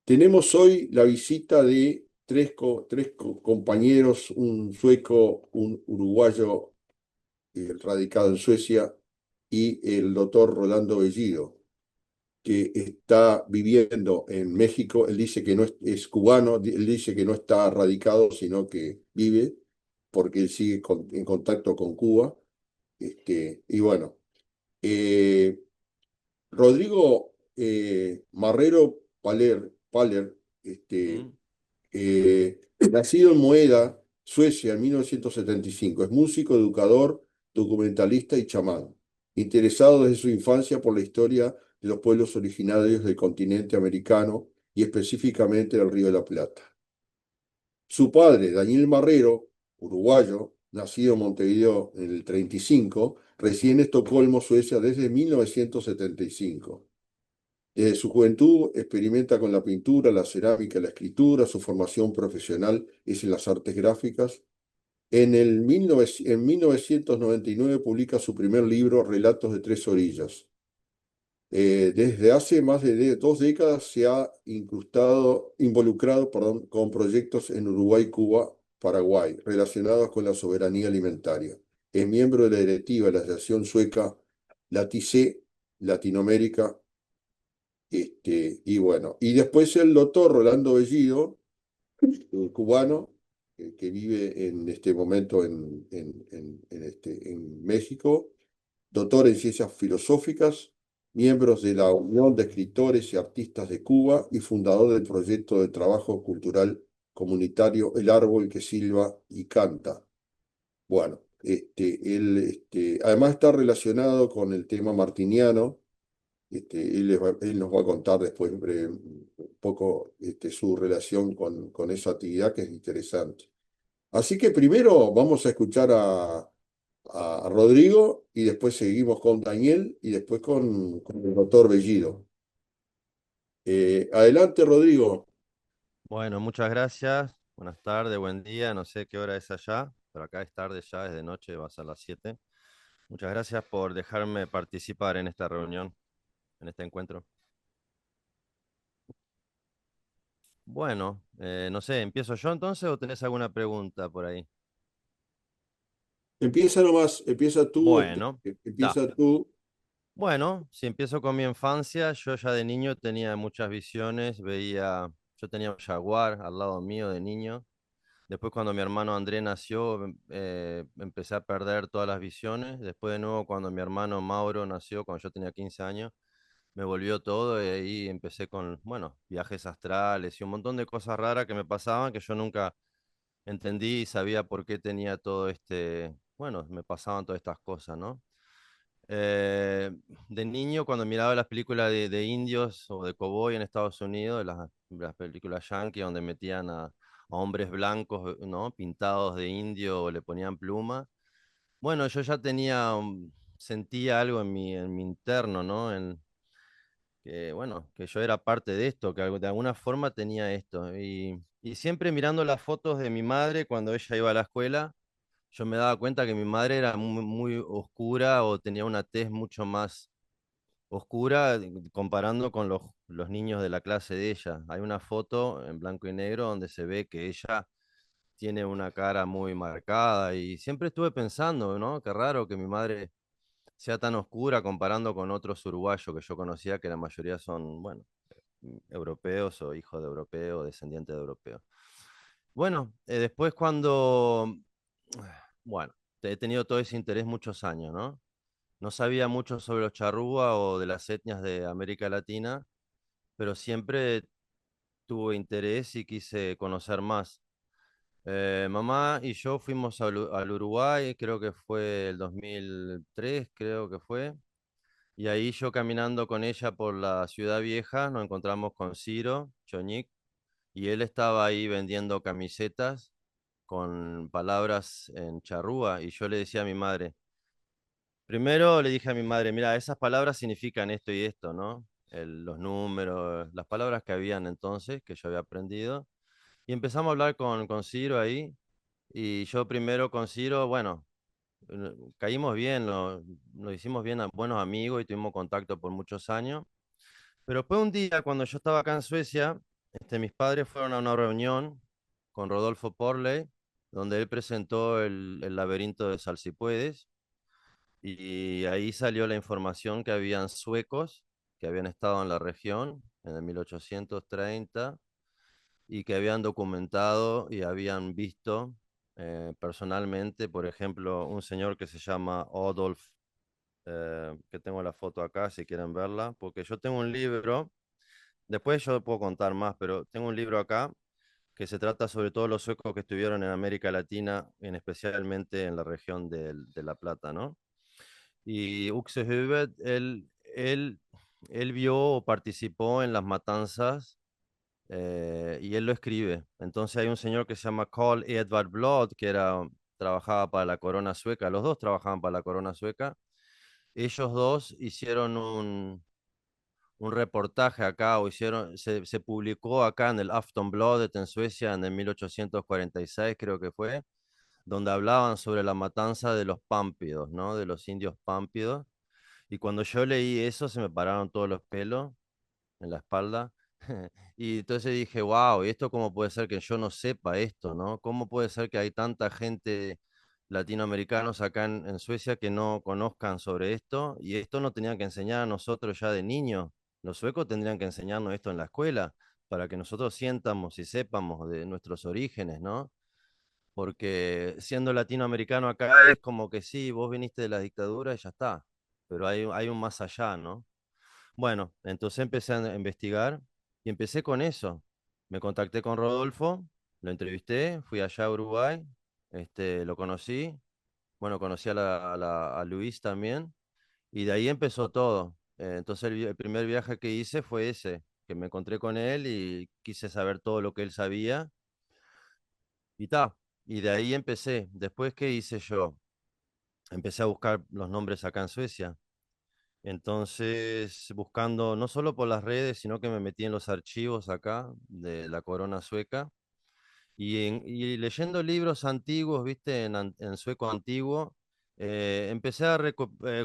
Tenemos hoy la visita de compañeros, un sueco, un uruguayo radicado en Suecia y el doctor Rolando Bellido, que está viviendo en México. Él dice que no es cubano, él dice que no está radicado, sino que vive, porque él sigue en contacto con Cuba. Y bueno, eh, Rodrigo Marrero Paler, Mm. nacido en Moeda, Suecia, en 1975. Es músico, educador, documentalista y chamán, interesado desde su infancia por la historia de los pueblos originarios del continente americano y específicamente del Río de la Plata. Su padre, Daniel Marrero, uruguayo, nacido en Montevideo en el 35, reside en Estocolmo, Suecia, desde 1975. Desde su juventud experimenta con la pintura, la cerámica, la escritura. Su formación profesional es en las artes gráficas. En 1999 publica su primer libro, Relatos de Tres Orillas. Desde hace más de 2 décadas se ha involucrado, perdón, con proyectos en Uruguay, Cuba, Paraguay, relacionados con la soberanía alimentaria. Es miembro de la directiva de la Asociación Sueca Latice Latinoamérica. Y bueno, y después el doctor Rolando Bellido, cubano, que vive en este momento en México, doctor en ciencias filosóficas, miembros de la Unión de Escritores y Artistas de Cuba y fundador del proyecto de trabajo cultural comunitario El Árbol que Silba y Canta. Bueno, él además está relacionado con el tema martiniano. Él nos va a contar después un poco su relación con esa actividad que es interesante. Así que primero vamos a escuchar a Rodrigo y después seguimos con Daniel y después con el doctor Bellido. Adelante, Rodrigo. Bueno, muchas gracias. Buenas tardes, buen día. No sé qué hora es allá, pero acá es tarde ya, es de noche, va a ser las 7. Muchas gracias por dejarme participar en esta reunión, en este encuentro. Bueno, no sé, ¿empiezo yo entonces o tenés alguna pregunta por ahí? Empieza nomás, Bueno, da. empieza tú. Bueno, si empiezo con mi infancia, yo ya de niño tenía muchas visiones, yo tenía un jaguar al lado mío de niño. Después cuando mi hermano André nació, empecé a perder todas las visiones. Después de nuevo cuando mi hermano Mauro nació, cuando yo tenía 15 años, me volvió todo y ahí empecé con, bueno, viajes astrales y un montón de cosas raras que me pasaban que yo nunca entendí y sabía por qué tenía todo bueno, me pasaban todas estas cosas, ¿no? Eh, de niño, cuando miraba las películas de indios o de cowboy en Estados Unidos, las películas yankee donde metían a hombres blancos, ¿no? Pintados de indio o le ponían pluma. Bueno, yo ya sentía algo en mi interno, ¿no? Que, bueno, que yo era parte de esto, que de alguna forma tenía esto. Y siempre mirando las fotos de mi madre cuando ella iba a la escuela, yo me daba cuenta que mi madre era muy, muy oscura o tenía una tez mucho más oscura comparando con los niños de la clase de ella. Hay una foto en blanco y negro donde se ve que ella tiene una cara muy marcada y siempre estuve pensando, ¿no? Qué raro que mi madre sea tan oscura comparando con otros uruguayos que yo conocía, que la mayoría son, bueno, europeos o hijos de europeos, descendientes de europeos. Bueno, después bueno, he tenido todo ese interés muchos años, ¿no? No sabía mucho sobre los charrúa o de las etnias de América Latina, pero siempre tuve interés y quise conocer más. Mamá y yo fuimos al Uruguay, creo que fue el 2003, creo que fue, y ahí yo caminando con ella por la ciudad vieja, nos encontramos con Ciro Choñic, y él estaba ahí vendiendo camisetas con palabras en charrúa, y yo le decía a mi madre, primero le dije a mi madre, mira, esas palabras significan esto y esto, ¿no? Los números, las palabras que habían entonces, que yo había aprendido. Y empezamos a hablar con Ciro ahí. Y yo primero con Ciro, bueno, caímos bien, nos hicimos bien buenos amigos y tuvimos contacto por muchos años. Pero después un día, cuando yo estaba acá en Suecia, Mis padres fueron a una reunión con Rodolfo Porley, donde él presentó el laberinto de Salsipuedes, y ahí salió la información que habían suecos que habían estado en la región en el 1830 y que habían documentado y habían visto personalmente, por ejemplo, un señor que se llama Odolf, que tengo la foto acá si quieren verla, porque yo tengo un libro, después yo puedo contar más, pero tengo un libro acá que se trata sobre todo los suecos que estuvieron en América Latina, en especialmente en la región de La Plata, ¿no? Y Uxehübet, él vio o participó en las matanzas, y él lo escribe. Entonces hay un señor que se llama Carl Edvard Blad, trabajaba para la corona sueca, los dos trabajaban para la corona sueca. Ellos dos hicieron un reportaje acá, se publicó acá en el Aftonbladet en Suecia en el 1846, creo que fue, donde hablaban sobre la matanza de los pámpidos, ¿no? De los indios pámpidos. Y cuando yo leí eso, se me pararon todos los pelos en la espalda. Y entonces dije, wow, ¿y esto cómo puede ser que yo no sepa esto, ¿no? ¿Cómo puede ser que hay tanta gente latinoamericanos acá en Suecia que no conozcan sobre esto? Y esto no tenían que enseñar a nosotros ya de niños. Los suecos tendrían que enseñarnos esto en la escuela para que nosotros sientamos y sepamos de nuestros orígenes, ¿no? Porque siendo latinoamericano acá es como que sí, vos viniste de la dictadura y ya está, pero hay un más allá, ¿no? Bueno, entonces empecé a investigar y empecé con eso. Me contacté con Rodolfo, lo entrevisté, fui allá a Uruguay, lo conocí, bueno, conocí a Luis también, y de ahí empezó todo. Entonces el primer viaje que hice fue ese, que me encontré con él y quise saber todo lo que él sabía, y ta. Y de ahí empecé. Después, ¿qué hice yo? Empecé a buscar los nombres acá en Suecia. Entonces, buscando no solo por las redes, sino que me metí en los archivos acá de la corona sueca y leyendo libros antiguos, viste, en sueco antiguo, empecé a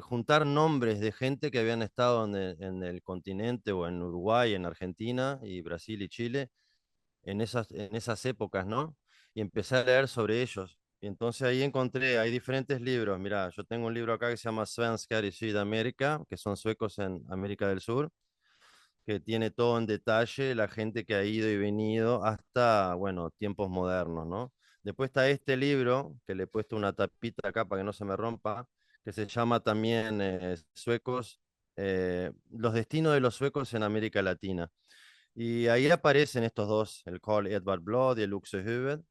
juntar nombres de gente que habían estado en el continente o en Uruguay, en Argentina y Brasil y Chile en esas épocas, ¿no? Y empecé a leer sobre ellos. Y entonces ahí encontré, hay diferentes libros. Mira, yo tengo un libro acá que se llama Svenskar i Sydamerika, que son suecos en América del Sur, que tiene todo en detalle, la gente que ha ido y venido hasta, bueno, tiempos modernos, ¿no? Después está este libro, que le he puesto una tapita acá para que no se me rompa, que se llama también Suecos, los destinos de los suecos en América Latina. Y ahí aparecen estos dos, el Carl Edvard Blad y el Uxehübet.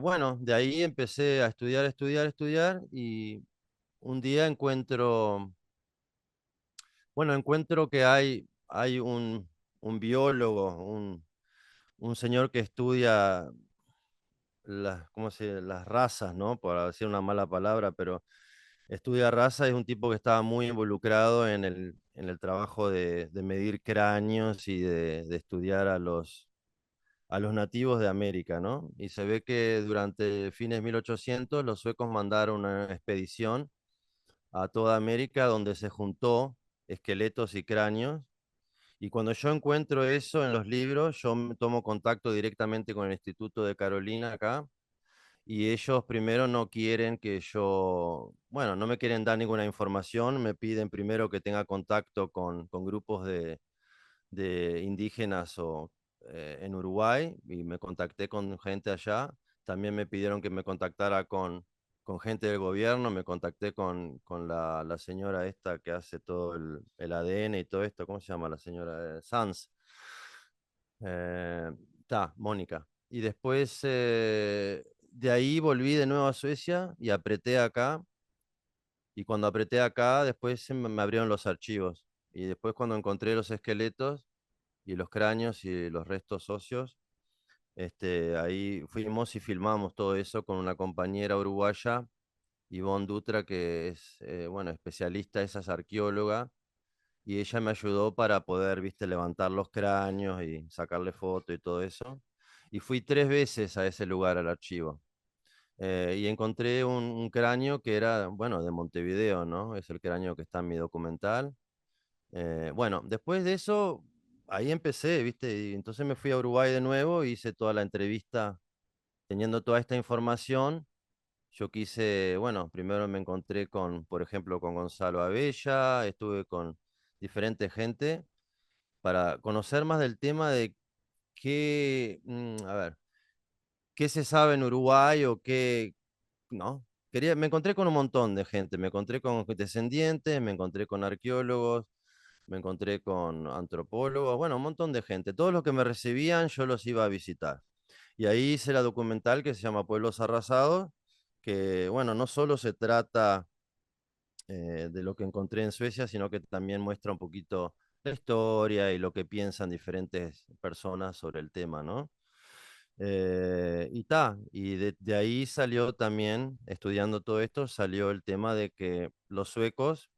Bueno, de ahí empecé a estudiar y un día encuentro que hay un biólogo, un señor que estudia las razas, ¿no? Por decir una mala palabra, pero estudia raza, es un tipo que estaba muy involucrado en el trabajo de medir cráneos y de estudiar a los nativos de América, ¿no? Y se ve que durante fines de 1800 los suecos mandaron una expedición a toda América donde se juntó esqueletos y cráneos. Y cuando yo encuentro eso en los libros, yo tomo contacto directamente con el Instituto de Carolina acá. Y ellos primero no quieren que yo, bueno, no me quieren dar ninguna información, me piden primero que tenga contacto con grupos de indígenas en Uruguay y me contacté con gente allá. También me pidieron que me contactara con gente del gobierno, me contacté con la señora esta que hace todo el ADN y todo esto, ¿cómo se llama la señora? Sanz. Eh, Mónica. Y después de ahí volví de nuevo a Suecia y apreté acá. Y cuando apreté acá, después me abrieron los archivos. Y después cuando encontré los esqueletos, y los cráneos y los restos óseos. Ahí fuimos y filmamos todo eso con una compañera uruguaya, Ivonne Dutra, que es, bueno, especialista, esa es arqueóloga, y ella me ayudó para poder, viste, levantar los cráneos y sacarle foto y todo eso. Y fui 3 veces a ese lugar, al archivo. Y encontré un cráneo que era, bueno, de Montevideo, ¿no? Es el cráneo que está en mi documental. Bueno, después de eso ahí empecé, ¿viste? Y entonces me fui a Uruguay de nuevo, hice toda la entrevista teniendo toda esta información. Yo quise, bueno, primero me encontré con, por ejemplo, con Gonzalo Abella, estuve con diferente gente para conocer más del tema de qué, a ver, qué se sabe en Uruguay o qué, ¿no? Me encontré con un montón de gente, me encontré con descendientes, me encontré con arqueólogos, me encontré con antropólogos, bueno, un montón de gente. Todos los que me recibían yo los iba a visitar. Y ahí hice la documental que se llama Pueblos Arrasados, que, bueno, no solo se trata de lo que encontré en Suecia, sino que también muestra un poquito la historia y lo que piensan diferentes personas sobre el tema, ¿no? Y de ahí salió también, estudiando todo esto, salió el tema de que los suecos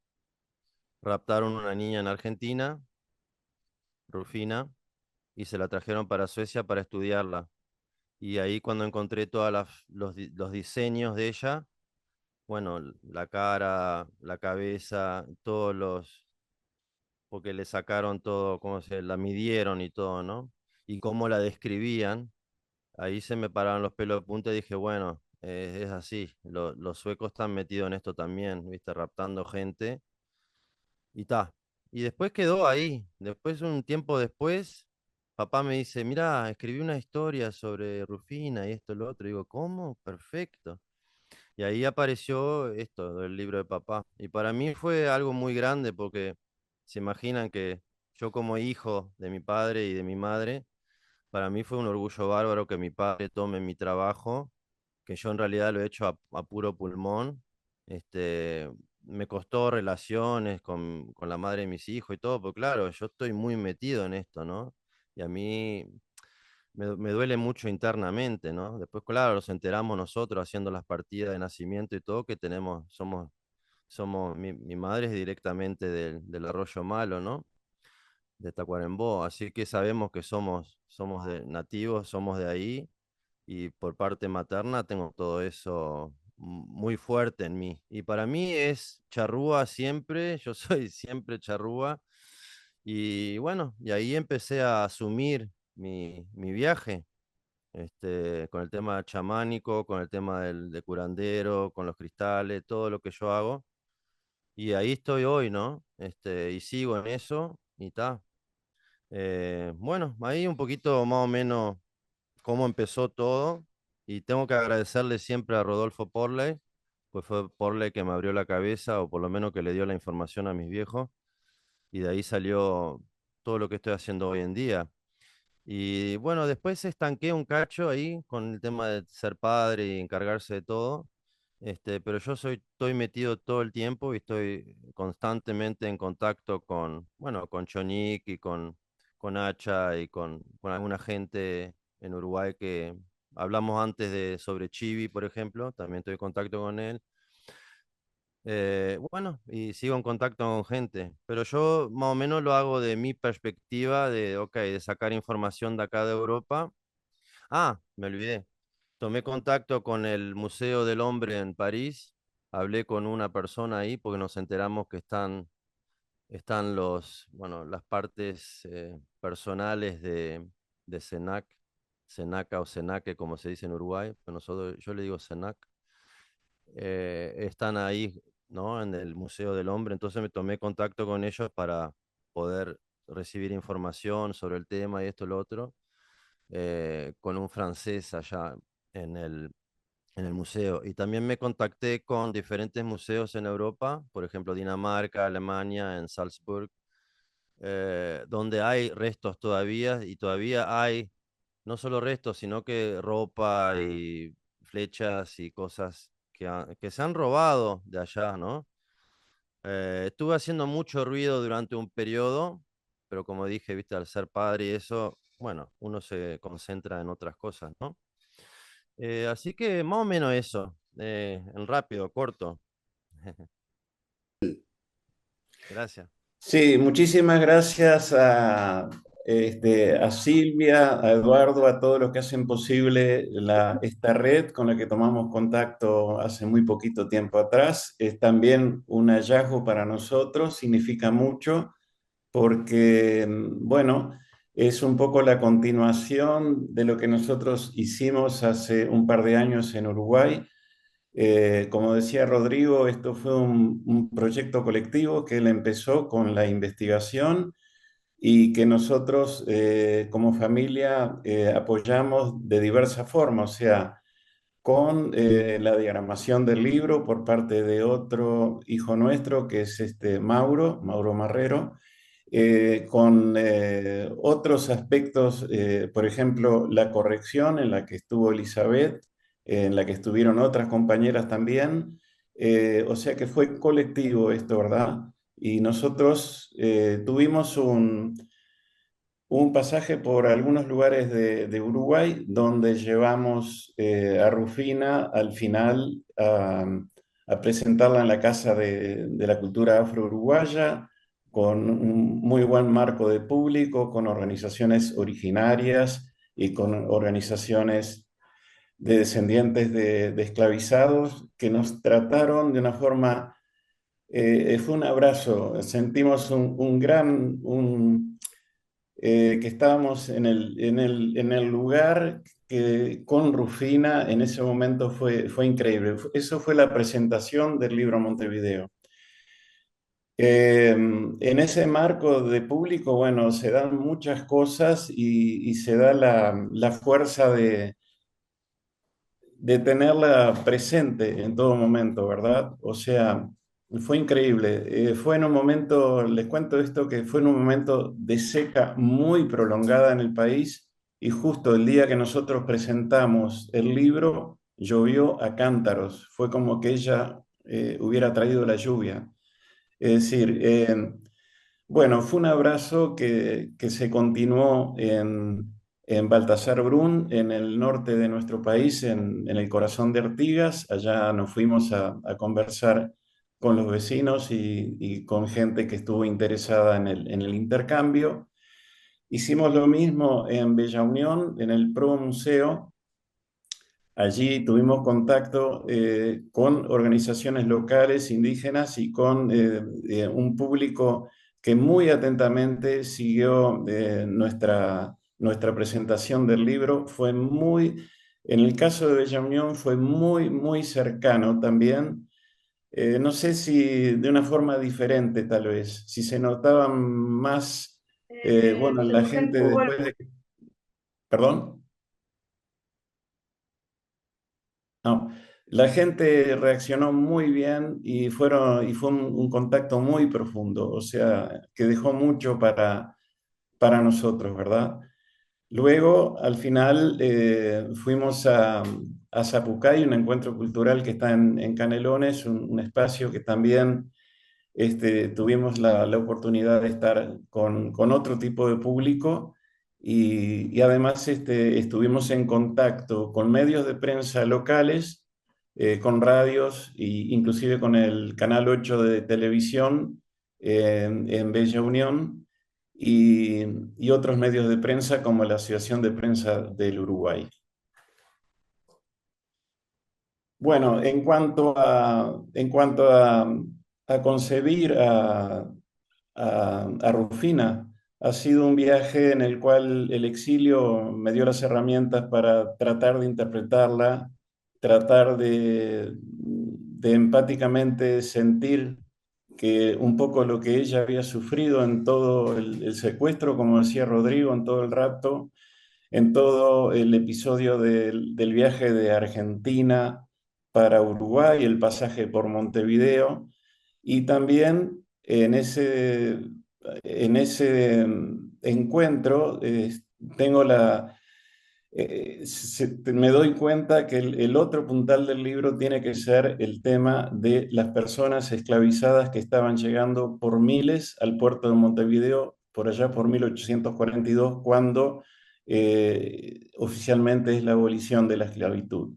raptaron una niña en Argentina, Rufina, y se la trajeron para Suecia para estudiarla. Y ahí cuando encontré todos los diseños de ella, bueno, la cara, la cabeza, todos los, porque le sacaron todo, cómo se la midieron y todo, ¿no? Y cómo la describían, ahí se me pararon los pelos de punta y dije, bueno, es así, los suecos están metidos en esto también, ¿viste? Raptando gente y ta. Y después quedó ahí. Después, un tiempo después, papá me dice, mira, escribí una historia sobre Rufina y esto y lo otro. Y digo, ¿cómo? Perfecto. Y ahí apareció esto del libro de papá. Y para mí fue algo muy grande porque se imaginan que yo como hijo de mi padre y de mi madre, para mí fue un orgullo bárbaro que mi padre tome mi trabajo, que yo en realidad lo he hecho a puro pulmón. Este, me costó relaciones con la madre de mis hijos y todo, porque claro, yo estoy muy metido en esto, ¿no? Y a mí me duele mucho internamente, ¿no? Después, claro, nos enteramos nosotros haciendo las partidas de nacimiento y todo, que mi madre es directamente del Arroyo Malo, ¿no? De Tacuarembó, así que sabemos que somos nativos, somos de ahí, y por parte materna tengo todo eso muy fuerte en mí. Y para mí es charrúa siempre, yo soy siempre charrúa, y bueno, y ahí empecé a asumir mi viaje. Con el tema chamánico, con el tema de curandero, con los cristales, todo lo que yo hago. Y ahí estoy hoy, ¿no? Y sigo en eso y ta. Bueno, ahí un poquito más o menos cómo empezó todo. Y tengo que agradecerle siempre a Rodolfo Porley, pues fue Porley que me abrió la cabeza, o por lo menos que le dio la información a mis viejos. Y de ahí salió todo lo que estoy haciendo hoy en día. Y bueno, después se estanqué un cacho ahí con el tema de ser padre y encargarse de todo. Pero estoy metido todo el tiempo y estoy constantemente en contacto con, bueno, con Chonic y con Hacha y con alguna gente en Uruguay que hablamos antes sobre Chivi, por ejemplo, también estoy en contacto con él. Bueno, y sigo en contacto con gente, pero yo más o menos lo hago de mi perspectiva de, ok, de sacar información de acá de Europa. Ah, me olvidé. Tomé contacto con el Museo del Hombre en París, hablé con una persona ahí porque nos enteramos que están bueno, las partes personales de Senac, Senaca o Senaque, como se dice en Uruguay, pero yo le digo Senac, están ahí, ¿no? En el Museo del Hombre. Entonces me tomé contacto con ellos para poder recibir información sobre el tema y esto y lo otro, con un francés allá en en el museo. Y también me contacté con diferentes museos en Europa, por ejemplo, Dinamarca, Alemania, en Salzburg, donde hay restos todavía, y todavía hay no solo restos, sino que ropa y flechas y cosas que se han robado de allá, ¿no? Estuve haciendo mucho ruido durante un periodo, pero como dije, viste, al ser padre y eso, bueno, uno se concentra en otras cosas, ¿no? Así que más o menos eso, en rápido, corto. Gracias. Sí, muchísimas gracias a Silvia, a Eduardo, a todos los que hacen posible esta red con la que tomamos contacto hace muy poquito tiempo atrás. Es también un hallazgo para nosotros, significa mucho, porque, bueno, es un poco la continuación de lo que nosotros hicimos hace un par de años en Uruguay. Como decía Rodrigo, esto fue un proyecto colectivo que él empezó con la investigación y que nosotros como familia apoyamos de diversas formas, o sea, con la diagramación del libro por parte de otro hijo nuestro, que es Mauro Marrero, con otros aspectos, por ejemplo, la corrección en la que estuvo Elizabeth, en la que estuvieron otras compañeras también, o sea que fue colectivo esto, ¿verdad? Y nosotros tuvimos un pasaje por algunos lugares de Uruguay donde llevamos a Rufina al final a presentarla en la Casa de la Cultura Afro-Uruguaya, con un muy buen marco de público, con organizaciones originarias y con organizaciones de descendientes de esclavizados que nos trataron de una forma, fue un abrazo, sentimos que estábamos en el lugar que con Rufina en ese momento fue increíble. Eso fue la presentación del libro Montevideo. En ese marco de público, bueno, se dan muchas cosas y se da la fuerza de tenerla presente en todo momento, ¿verdad? O sea, fue increíble. Fue en un momento, les cuento esto, que fue en un momento de seca muy prolongada en el país y justo el día que nosotros presentamos el libro, llovió a cántaros. Fue como que ella hubiera traído la lluvia. Es decir, bueno, fue un abrazo que se continuó en Baltasar Brún, en el norte de nuestro país, en el corazón de Artigas. Allá nos fuimos a conversar con los vecinos y con gente que estuvo interesada en el intercambio. Hicimos lo mismo en Bella Unión, en el Pro Museo. Allí tuvimos contacto con organizaciones locales, indígenas y con un público que muy atentamente siguió nuestra presentación del libro. En el caso de Bella Unión fue muy, muy cercano también. No sé si de una forma diferente tal vez, si se notaba más, bueno, Se la toca el gente fútbol. después de... ¿Perdón? No, la gente reaccionó muy bien y fue un contacto muy profundo, o sea, que dejó mucho para nosotros, ¿verdad? Luego, al final, fuimos a Zapucay, un encuentro cultural que está en Canelones, un espacio que también tuvimos la oportunidad de estar con otro tipo de público y además estuvimos en contacto con medios de prensa locales, con radios e inclusive con el Canal 8 de televisión en Bella Unión y otros medios de prensa como la Asociación de Prensa del Uruguay. Bueno, en cuanto a concebir a Rufina, ha sido un viaje en el cual el exilio me dio las herramientas para tratar de interpretarla, tratar de empáticamente sentir que un poco lo que ella había sufrido en todo el secuestro, como decía Rodrigo, en todo el rapto, en todo el episodio del viaje de Argentina para Uruguay, el pasaje por Montevideo, y también en ese encuentro tengo me doy cuenta que el otro puntal del libro tiene que ser el tema de las personas esclavizadas que estaban llegando por miles al puerto de Montevideo por allá por 1842, cuando oficialmente es la abolición de la esclavitud.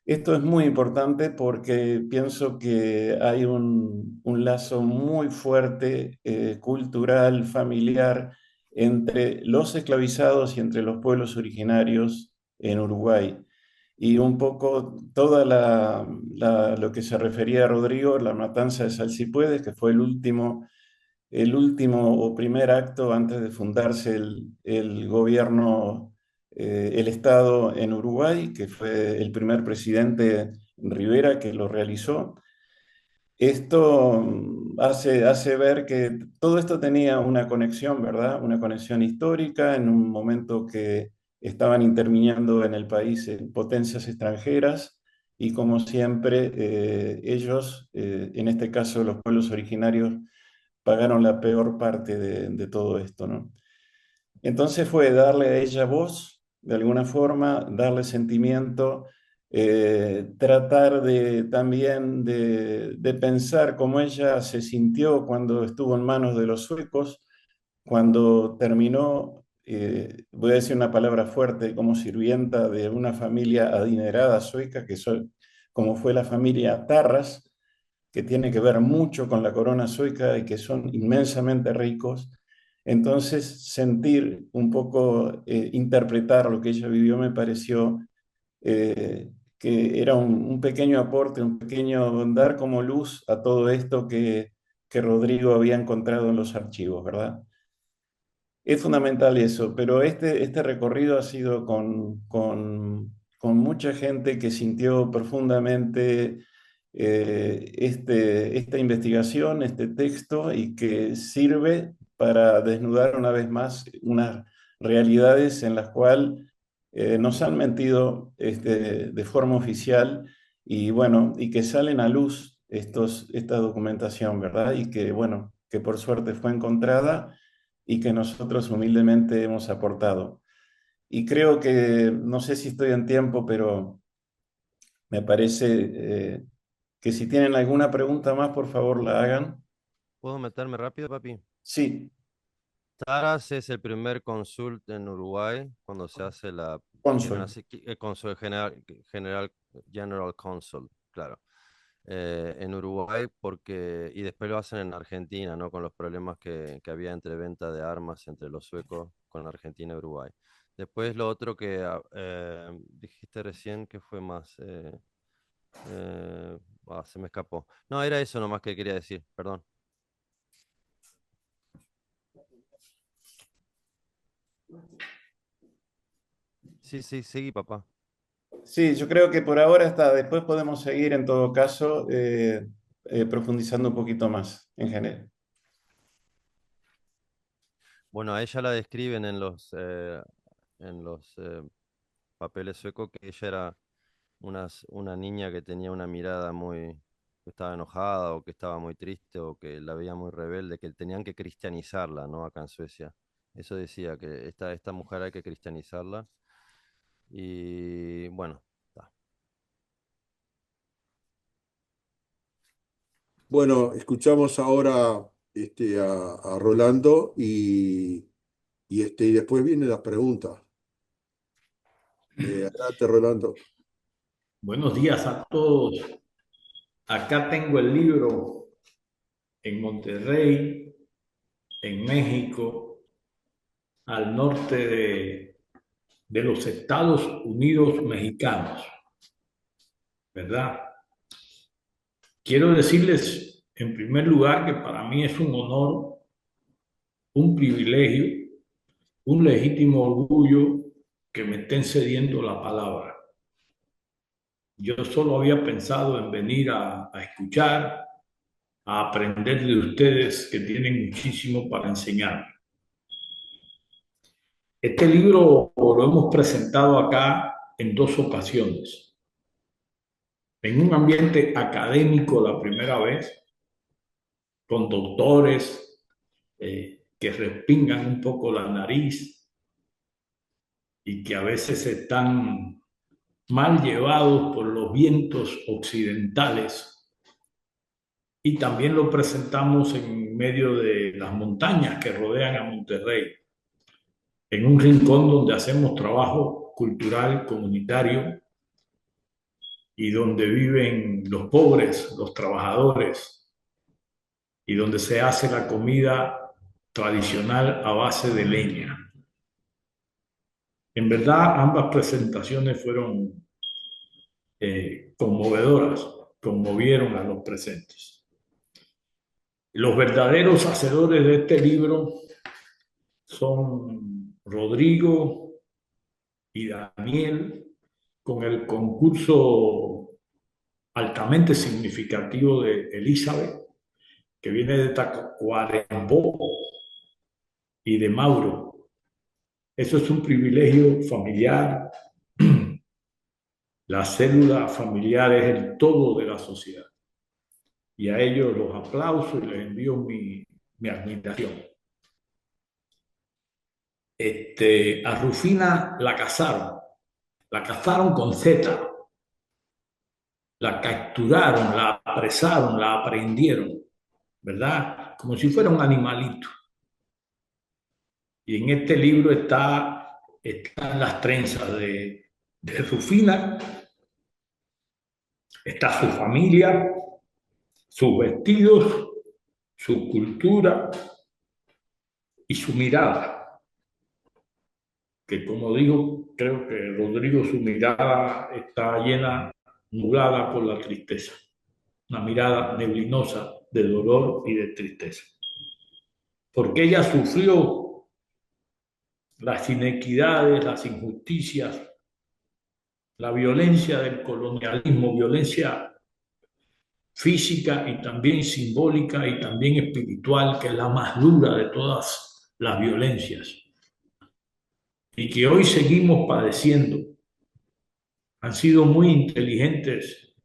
Esto es muy importante porque pienso que hay un lazo muy fuerte, cultural, familiar, entre los esclavizados y entre los pueblos originarios en Uruguay. Y un poco toda lo que se refería a Rodrigo, la matanza de Salsipuedes, que fue el último el último o primer acto antes de fundarse el gobierno, el Estado en Uruguay, que fue el primer presidente Rivera que lo realizó. Esto hace ver que todo esto tenía una conexión, ¿verdad? Una conexión histórica en un momento que estaban interviniendo en el país potencias extranjeras y como siempre ellos, en este caso los pueblos originarios, pagaron la peor parte de todo esto, ¿no? Entonces fue darle a ella voz, de alguna forma, darle sentimiento, tratar de también de pensar cómo ella se sintió cuando estuvo en manos de los suecos, cuando terminó, voy a decir una palabra fuerte, como sirvienta de una familia adinerada sueca, como fue la familia Tarras, que tiene que ver mucho con la corona sueca y que son inmensamente ricos. Entonces, sentir un poco, interpretar lo que ella vivió me pareció que era un pequeño aporte, un pequeño dar como luz a todo esto que Rodrigo había encontrado en los archivos, ¿verdad? Es fundamental eso, pero este recorrido ha sido con mucha gente que sintió profundamente esta investigación, este texto, y que sirve para desnudar una vez más unas realidades en las cuales nos han mentido de forma oficial y bueno, y que salen a luz esta documentación, ¿verdad? Y que bueno, que por suerte fue encontrada y que nosotros humildemente hemos aportado. Y creo que, no sé si estoy en tiempo, pero me parece que si tienen alguna pregunta más, por favor la hagan. ¿Puedo meterme rápido, papi? Sí, Taras es el primer cónsul en Uruguay cuando se hace que cónsul. nace, el cónsul general consul, claro, en Uruguay y después lo hacen en Argentina, ¿no? Con los problemas que había entre venta de armas entre los suecos con Argentina y Uruguay. Después lo otro que dijiste recién que fue más, se me escapó. No, era eso nomás que quería decir, perdón. Sí, sí, seguí, papá. Sí, yo creo que por ahora está. Después podemos seguir en todo caso profundizando un poquito más en general. Bueno, a ella la describen en los papeles suecos que ella era una niña que tenía una mirada que estaba enojada o que estaba muy triste o que la veía muy rebelde, que tenían que cristianizarla, ¿no? Acá en Suecia. Eso decía que esta mujer hay que cristianizarla. Y bueno, ta. Bueno, escuchamos ahora a Rolando y después vienen las preguntas. Adelante, Rolando. Buenos días a todos. Acá tengo el libro en Monterrey, en México, al norte de los Estados Unidos mexicanos, ¿verdad? Quiero decirles, en primer lugar, que para mí es un honor, un privilegio, un legítimo orgullo que me estén cediendo la palabra. Yo solo había pensado en venir a escuchar, a aprender de ustedes que tienen muchísimo para enseñar. Este libro lo hemos presentado acá en dos ocasiones. En un ambiente académico la primera vez, con doctores que respingan un poco la nariz y que a veces están mal llevados por los vientos occidentales. Y también lo presentamos en medio de las montañas que rodean a Monterrey, en un rincón donde hacemos trabajo cultural, comunitario, y donde viven los pobres, los trabajadores, y donde se hace la comida tradicional a base de leña. En verdad, ambas presentaciones fueron conmovedoras, conmovieron a los presentes. Los verdaderos hacedores de este libro son Rodrigo y Daniel, con el concurso altamente significativo de Elizabeth, que viene de Tacuarembó, y de Mauro. Eso es un privilegio familiar. La célula familiar es el todo de la sociedad. Y a ellos los aplauso y les envío mi admiración. A Rufina la cazaron con Z, la capturaron, la apresaron, la aprendieron, ¿verdad? Como si fuera un animalito. Y en este libro están las trenzas de Rufina, está su familia, sus vestidos, su cultura y su mirada. Que como digo, creo que Rodrigo, su mirada está llena, nublada por la tristeza. Una mirada neblinosa de dolor y de tristeza. Porque ella sufrió las inequidades, las injusticias, la violencia del colonialismo, violencia física y también simbólica y también espiritual, que es la más dura de todas las violencias, y que hoy seguimos padeciendo. Han sido muy inteligentes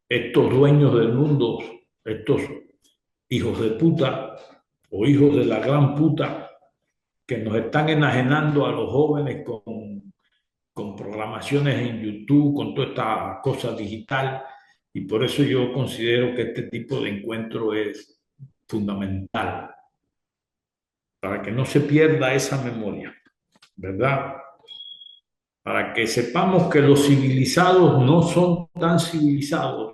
estos dueños del mundo, estos hijos de puta o hijos de la gran puta, que nos están enajenando a los jóvenes con programaciones en YouTube, con toda esta cosa digital, y por eso yo considero que este tipo de encuentro es fundamental, para que no se pierda esa memoria, ¿verdad? Para que sepamos que los civilizados no son tan civilizados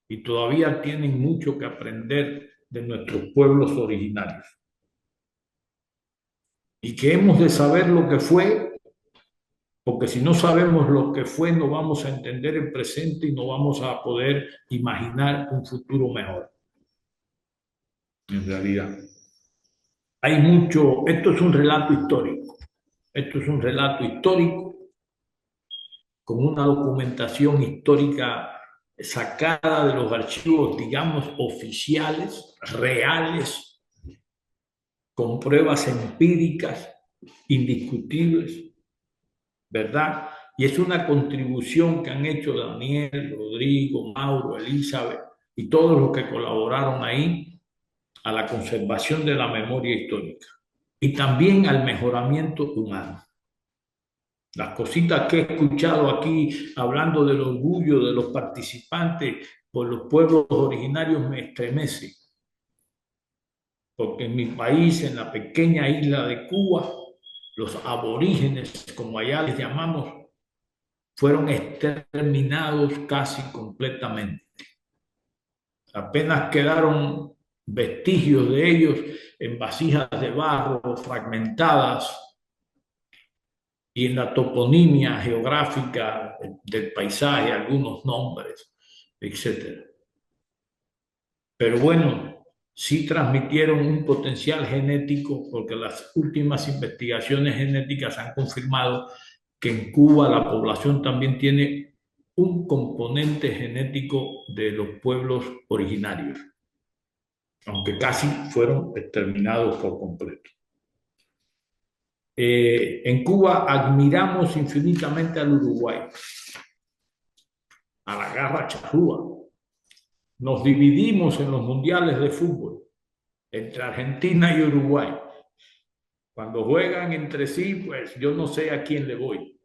y todavía tienen mucho que aprender de nuestros pueblos originarios. Y que hemos de saber lo que fue, porque si no sabemos lo que fue, no vamos a entender el presente y no vamos a poder imaginar un futuro mejor. En realidad, hay mucho, esto es un relato histórico. Esto es un relato histórico con una documentación histórica sacada de los archivos, digamos, oficiales, reales, con pruebas empíricas, indiscutibles, ¿verdad? Y es una contribución que han hecho Daniel, Rodrigo, Mauro, Elizabeth y todos los que colaboraron ahí a la conservación de la memoria histórica y también al mejoramiento humano. Las cositas que he escuchado aquí hablando del orgullo de los participantes por los pueblos originarios me estremece. Porque en mi país, en la pequeña isla de Cuba, los aborígenes, como allá les llamamos, fueron exterminados casi completamente. Apenas quedaron vestigios de ellos en vasijas de barro fragmentadas y en la toponimia geográfica del paisaje, algunos nombres, etc. Pero bueno, sí transmitieron un potencial genético, porque las últimas investigaciones genéticas han confirmado que en Cuba la población también tiene un componente genético de los pueblos originarios, aunque casi fueron exterminados por completo. En Cuba admiramos infinitamente al Uruguay, a la garra charrúa. Nos dividimos en los mundiales de fútbol entre Argentina y Uruguay. Cuando juegan entre sí, pues yo no sé a quién le voy,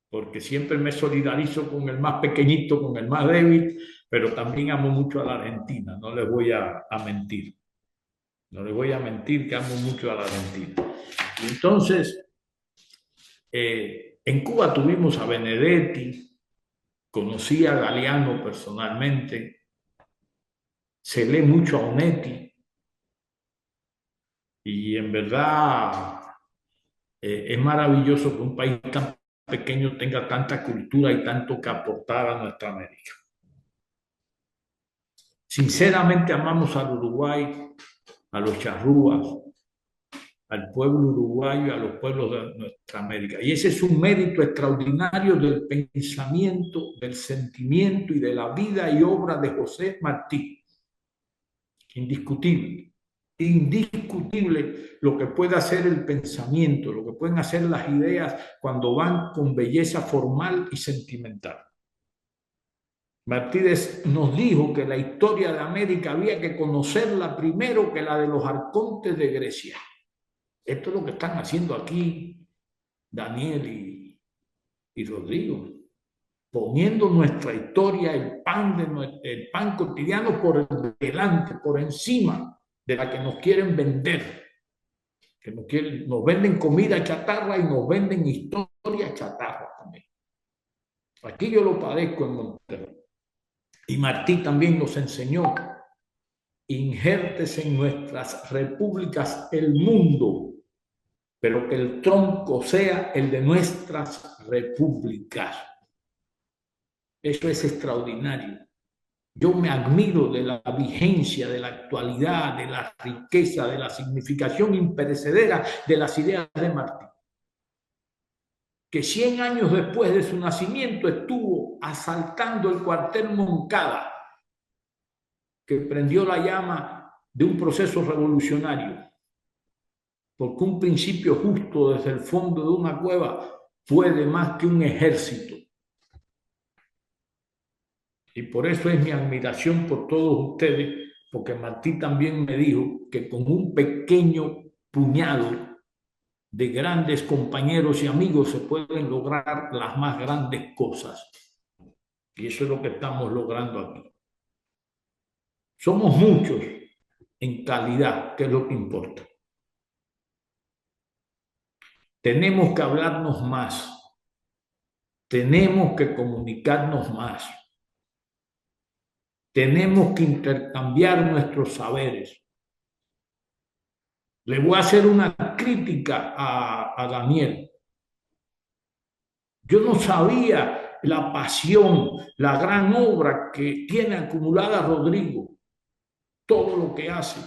porque siempre me solidarizo con el más pequeñito, con el más débil, pero también amo mucho a la Argentina, no les voy a mentir. No les voy a mentir que amo mucho a la Argentina. Y entonces, en Cuba tuvimos a Benedetti, conocí a Galeano personalmente, se lee mucho a Onetti, y en verdad es maravilloso que un país tan pequeño tenga tanta cultura y tanto que aportar a nuestra América. Sinceramente amamos al Uruguay, a los charrúas, al pueblo uruguayo y a los pueblos de nuestra América. Y ese es un mérito extraordinario del pensamiento, del sentimiento y de la vida y obra de José Martí. Indiscutible. Indiscutible lo que puede hacer el pensamiento, lo que pueden hacer las ideas cuando van con belleza formal y sentimental. Martí nos dijo que la historia de América había que conocerla primero que la de los arcontes de Grecia. Esto es lo que están haciendo aquí Daniel y Rodrigo, poniendo nuestra historia, el pan cotidiano por delante, por encima de la que nos quieren vender, que nos venden comida chatarra y nos venden historia chatarra también. Aquí yo lo padezco en Monterrey. Y Martí también nos enseñó: injértese en nuestras repúblicas el mundo, pero que el tronco sea el de nuestras repúblicas. Eso es extraordinario. Yo me admiro de la vigencia, de la actualidad, de la riqueza, de la significación imperecedera de las ideas de Martí, que 100 años después de su nacimiento estuvo asaltando el cuartel Moncada, que prendió la llama de un proceso revolucionario, porque un principio justo desde el fondo de una cueva puede más que un ejército. Y por eso es mi admiración por todos ustedes, porque Martí también me dijo que con un pequeño puñado de grandes compañeros y amigos se pueden lograr las más grandes cosas. Y eso es lo que estamos logrando aquí. Somos muchos en calidad, que es lo que importa. Tenemos que hablarnos más. Tenemos que comunicarnos más. Tenemos que intercambiar nuestros saberes. Le voy a hacer una crítica a Daniel. Yo no sabía la pasión, la gran obra que tiene acumulada Rodrigo, todo lo que hace.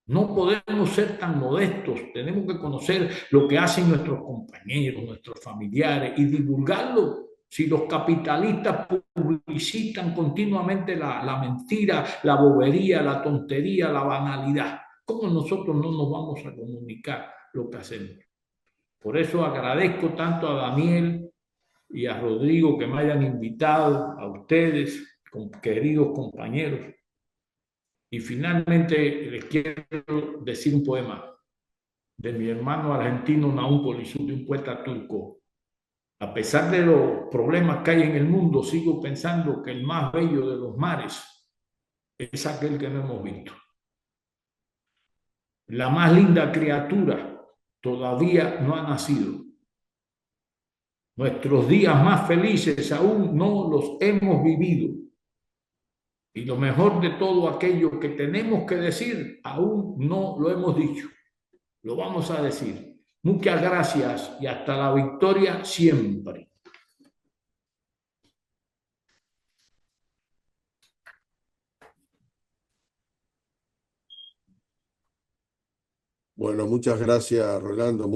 No podemos ser tan modestos, tenemos que conocer lo que hacen nuestros compañeros, nuestros familiares y divulgarlo. Si los capitalistas publicitan continuamente la mentira, la bobería, la tontería, la banalidad, ¿cómo nosotros no nos vamos a comunicar lo que hacemos? Por eso agradezco tanto a Daniel y a Rodrigo que me hayan invitado, a ustedes, queridos compañeros. Y finalmente les quiero decir un poema de mi hermano argentino Naum Polisud, de un poeta turco. A pesar de los problemas que hay en el mundo, sigo pensando que el más bello de los mares es aquel que no hemos visto. La más linda criatura todavía no ha nacido. Nuestros días más felices aún no los hemos vivido. Y lo mejor de todo aquello que tenemos que decir, aún no lo hemos dicho. Lo vamos a decir. Muchas gracias y hasta la victoria siempre. Bueno, muchas gracias, Rolando,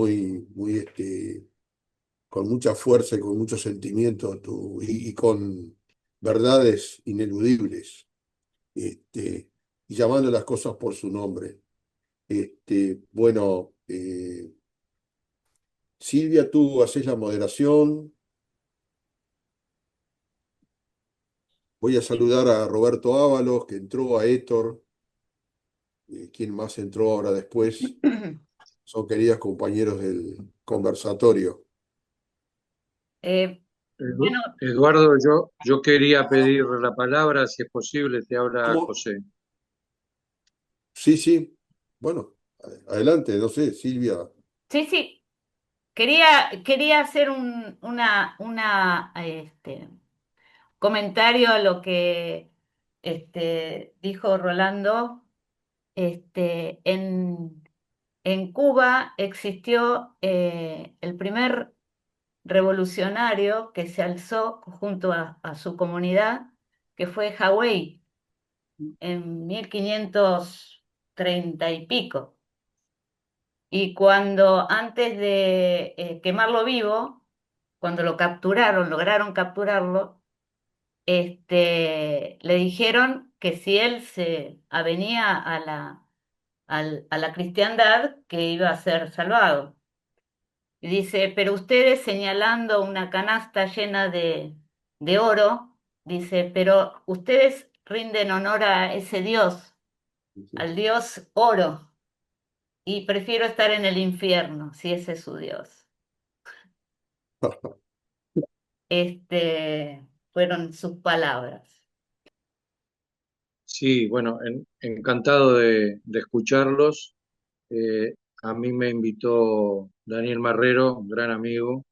con mucha fuerza y con mucho sentimiento y con verdades ineludibles, y llamando las cosas por su nombre. Bueno, Silvia, tú haces la moderación. Voy a saludar a Roberto Ábalos, que entró, a Héctor, quien más entró ahora después. Son queridos compañeros del conversatorio. Bueno, Eduardo, yo quería pedir la palabra, si es posible, te habla ¿Cómo? José. Sí, sí. Bueno, adelante, no sé, Silvia. Sí. Quería hacer comentario a lo que dijo Rolando. En Cuba existió el primer revolucionario que se alzó junto a su comunidad que fue Hawái en 1530 y pico. Y cuando antes de quemarlo vivo, cuando lo capturaron, lograron capturarlo, le dijeron que si él se avenía a la cristiandad, que iba a ser salvado. Y dice, pero ustedes señalando una canasta llena de oro, dice, pero ustedes rinden honor a ese Dios, al Dios oro, y prefiero estar en el infierno, si ese es su Dios. Fueron sus palabras. Sí, bueno, encantado de escucharlos. Eh, a mí me invitó Daniel Marrero, un gran amigo.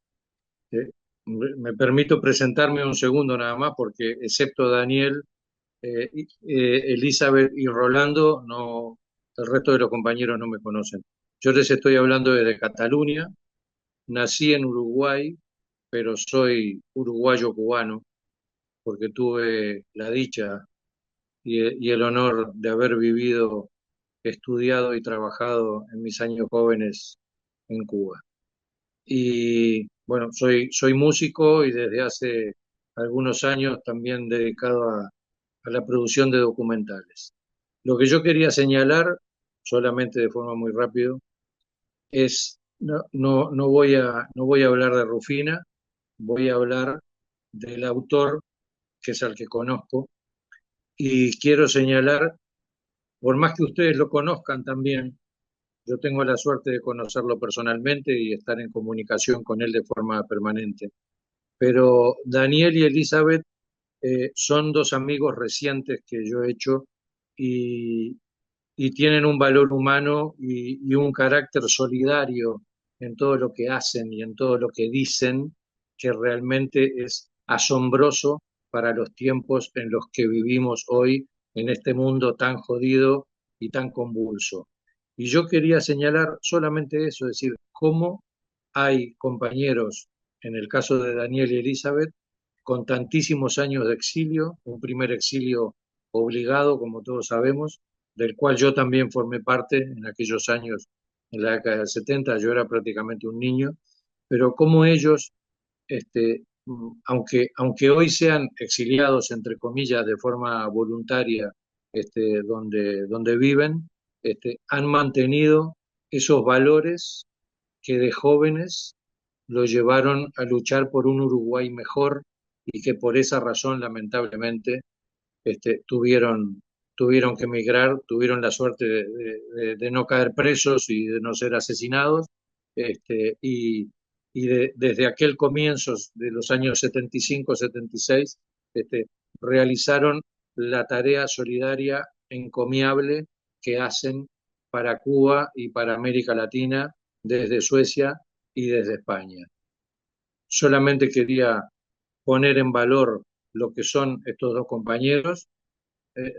Me permito presentarme un segundo nada más, porque excepto Daniel, Elizabeth y Rolando, no, el resto de los compañeros no me conocen. Yo les estoy hablando desde Cataluña. Nací en Uruguay, pero soy uruguayo cubano, porque tuve la dicha y el honor de haber vivido, estudiado y trabajado en mis años jóvenes en Cuba. Y bueno, soy músico y desde hace algunos años también dedicado a la producción de documentales. Lo que yo quería señalar, solamente de forma muy rápido, es, no voy a hablar de Rufina, voy a hablar del autor, que es al que conozco, y quiero señalar, por más que ustedes lo conozcan también, yo tengo la suerte de conocerlo personalmente y estar en comunicación con él de forma permanente. Pero Daniel y Elizabeth son dos amigos recientes que yo he hecho y, y tienen un valor humano y un carácter solidario en todo lo que hacen y en todo lo que dicen, que realmente es asombroso para los tiempos en los que vivimos hoy, en este mundo tan jodido y tan convulso. Y yo quería señalar solamente eso, es decir, cómo hay compañeros, en el caso de Daniel y Elizabeth, con tantísimos años de exilio, un primer exilio obligado, como todos sabemos, del cual yo también formé parte en aquellos años, en la década del 70, yo era prácticamente un niño, pero cómo ellos, aunque hoy sean exiliados, entre comillas, de forma voluntaria, donde viven, han mantenido esos valores que de jóvenes lo llevaron a luchar por un Uruguay mejor y que por esa razón, lamentablemente, tuvieron que emigrar, tuvieron la suerte de no caer presos y de no ser asesinados, y desde aquel comienzo de los años 75, 76, realizaron la tarea solidaria encomiable que hacen para Cuba y para América Latina desde Suecia y desde España. Solamente quería poner en valor lo que son estos dos compañeros.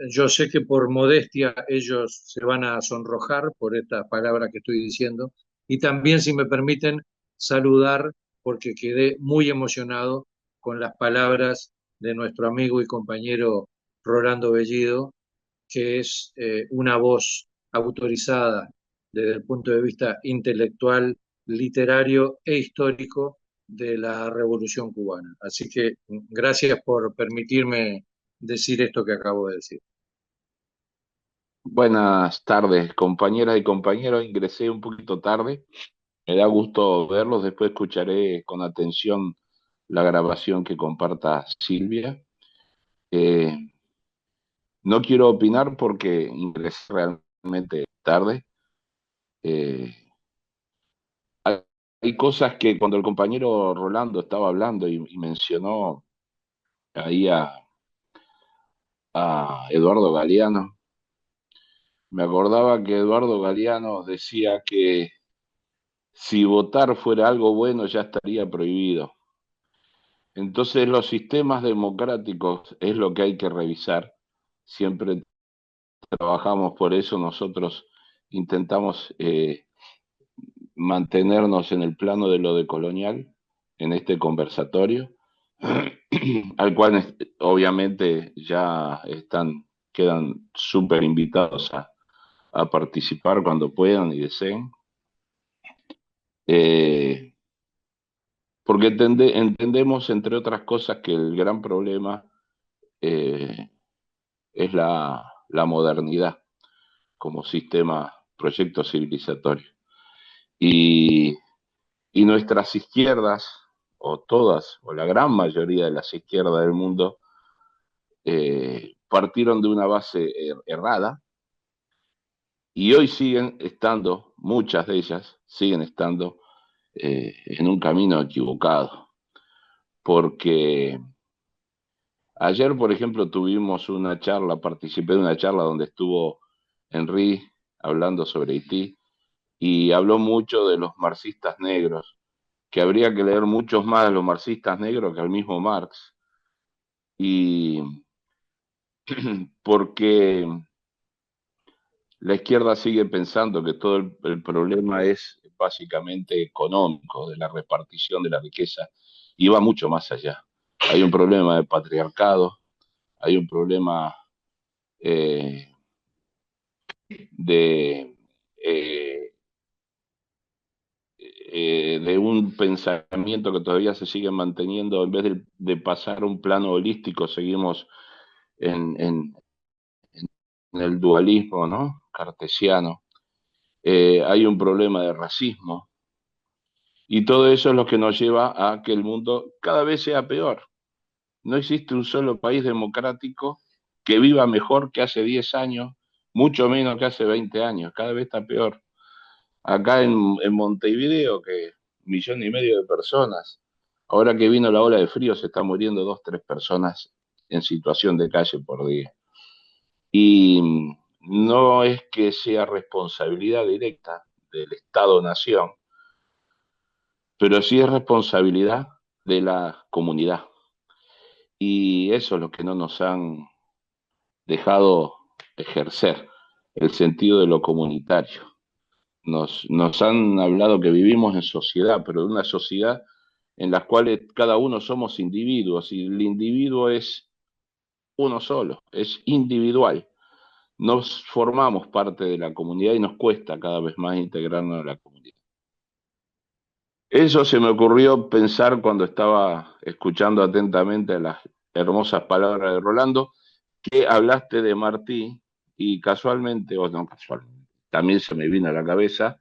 Yo sé que por modestia ellos se van a sonrojar por esta palabra que estoy diciendo, y también, si me permiten, saludar, porque quedé muy emocionado con las palabras de nuestro amigo y compañero Rolando Bellido, que es una voz autorizada desde el punto de vista intelectual, literario e histórico de la Revolución Cubana. Así que gracias por permitirme decir esto que acabo de decir. Buenas tardes, compañeras y compañeros. Ingresé un poquito tarde. Me da gusto verlos. Después escucharé con atención la grabación que comparta Silvia. Eh, no quiero opinar porque ingresé realmente tarde. Eh, hay cosas que cuando el compañero Rolando estaba hablando y mencionó ahí a Eduardo Galeano, me acordaba que Eduardo Galeano decía que si votar fuera algo bueno ya estaría prohibido. Entonces los sistemas democráticos es lo que hay que revisar. Siempre trabajamos por eso, nosotros intentamos mantenernos en el plano de lo decolonial en este conversatorio. al cual obviamente ya quedan súper invitados a participar cuando puedan y deseen. Eh, Porque entendemos, entre otras cosas, que el gran problema eh, es la modernidad como sistema, proyecto civilizatorio. Y, y nuestras izquierdas, o todas, o la gran mayoría de las izquierdas del mundo, partieron de una base errada y hoy siguen estando, muchas de ellas siguen estando en un camino equivocado. Porque ayer, por ejemplo, tuvimos una charla, participé de una charla donde estuvo Henry hablando sobre Haití y habló mucho de los marxistas negros, que habría que leer muchos más de los marxistas negros que al mismo Marx. Y porque la izquierda sigue pensando que todo el problema es básicamente económico, de la repartición de la riqueza, y va mucho más allá. Hay un problema de patriarcado, hay un problema eh, de, eh, de un pensamiento que todavía se sigue manteniendo, en vez de pasar a un plano holístico, seguimos en, en- en el dualismo, ¿no? Cartesiano. Hay un problema de racismo y todo eso es lo que nos lleva a que el mundo cada vez sea peor. No existe un solo país democrático que viva mejor que hace 10 años, mucho menos que hace 20 años, cada vez está peor. Acá en Montevideo, que 1,5 millones de personas. Ahora que vino la ola de frío, se están muriendo 2, 3 personas en situación de calle por día. Y no es que sea responsabilidad directa del Estado-Nación, pero sí es responsabilidad de la comunidad. Y eso es lo que no nos han dejado ejercer, el sentido de lo comunitario. Nos han hablado que vivimos en sociedad, pero en una sociedad en la cual cada uno somos individuos y el individuo es uno solo, es individual. Nos formamos parte de la comunidad y nos cuesta cada vez más integrarnos en la comunidad. Eso se me ocurrió pensar cuando estaba escuchando atentamente las hermosas palabras de Rolando, que hablaste de Martí y casualmente, o no casualmente, también se me vino a la cabeza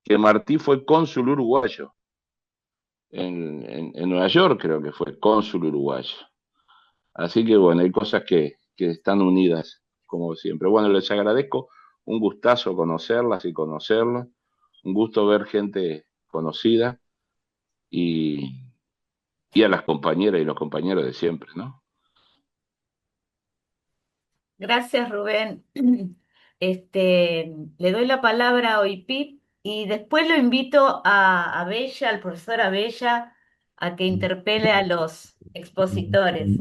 que Martí fue cónsul uruguayo en Nueva York, creo que fue cónsul uruguayo. Así que bueno, hay cosas que están unidas, como siempre. Bueno, les agradezco, un gustazo conocerlas y conocerlos, un gusto ver gente conocida y, y a las compañeras y los compañeros de siempre, ¿no? Gracias, Rubén. Le doy la palabra a OIPIP y después lo invito a Bella, al profesor Abella, a que interpele a los expositores.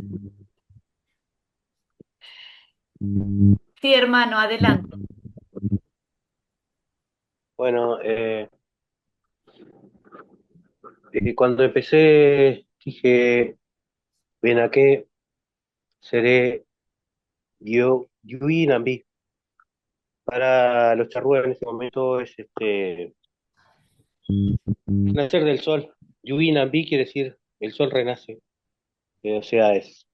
Sí, hermano, adelante. Bueno, cuando empecé dije, bien, ¿a qué seré yo, Yui Nambi? Para los charrúas en este momento es nacer del sol. Yui Nambi quiere decir el sol renace. O sea, es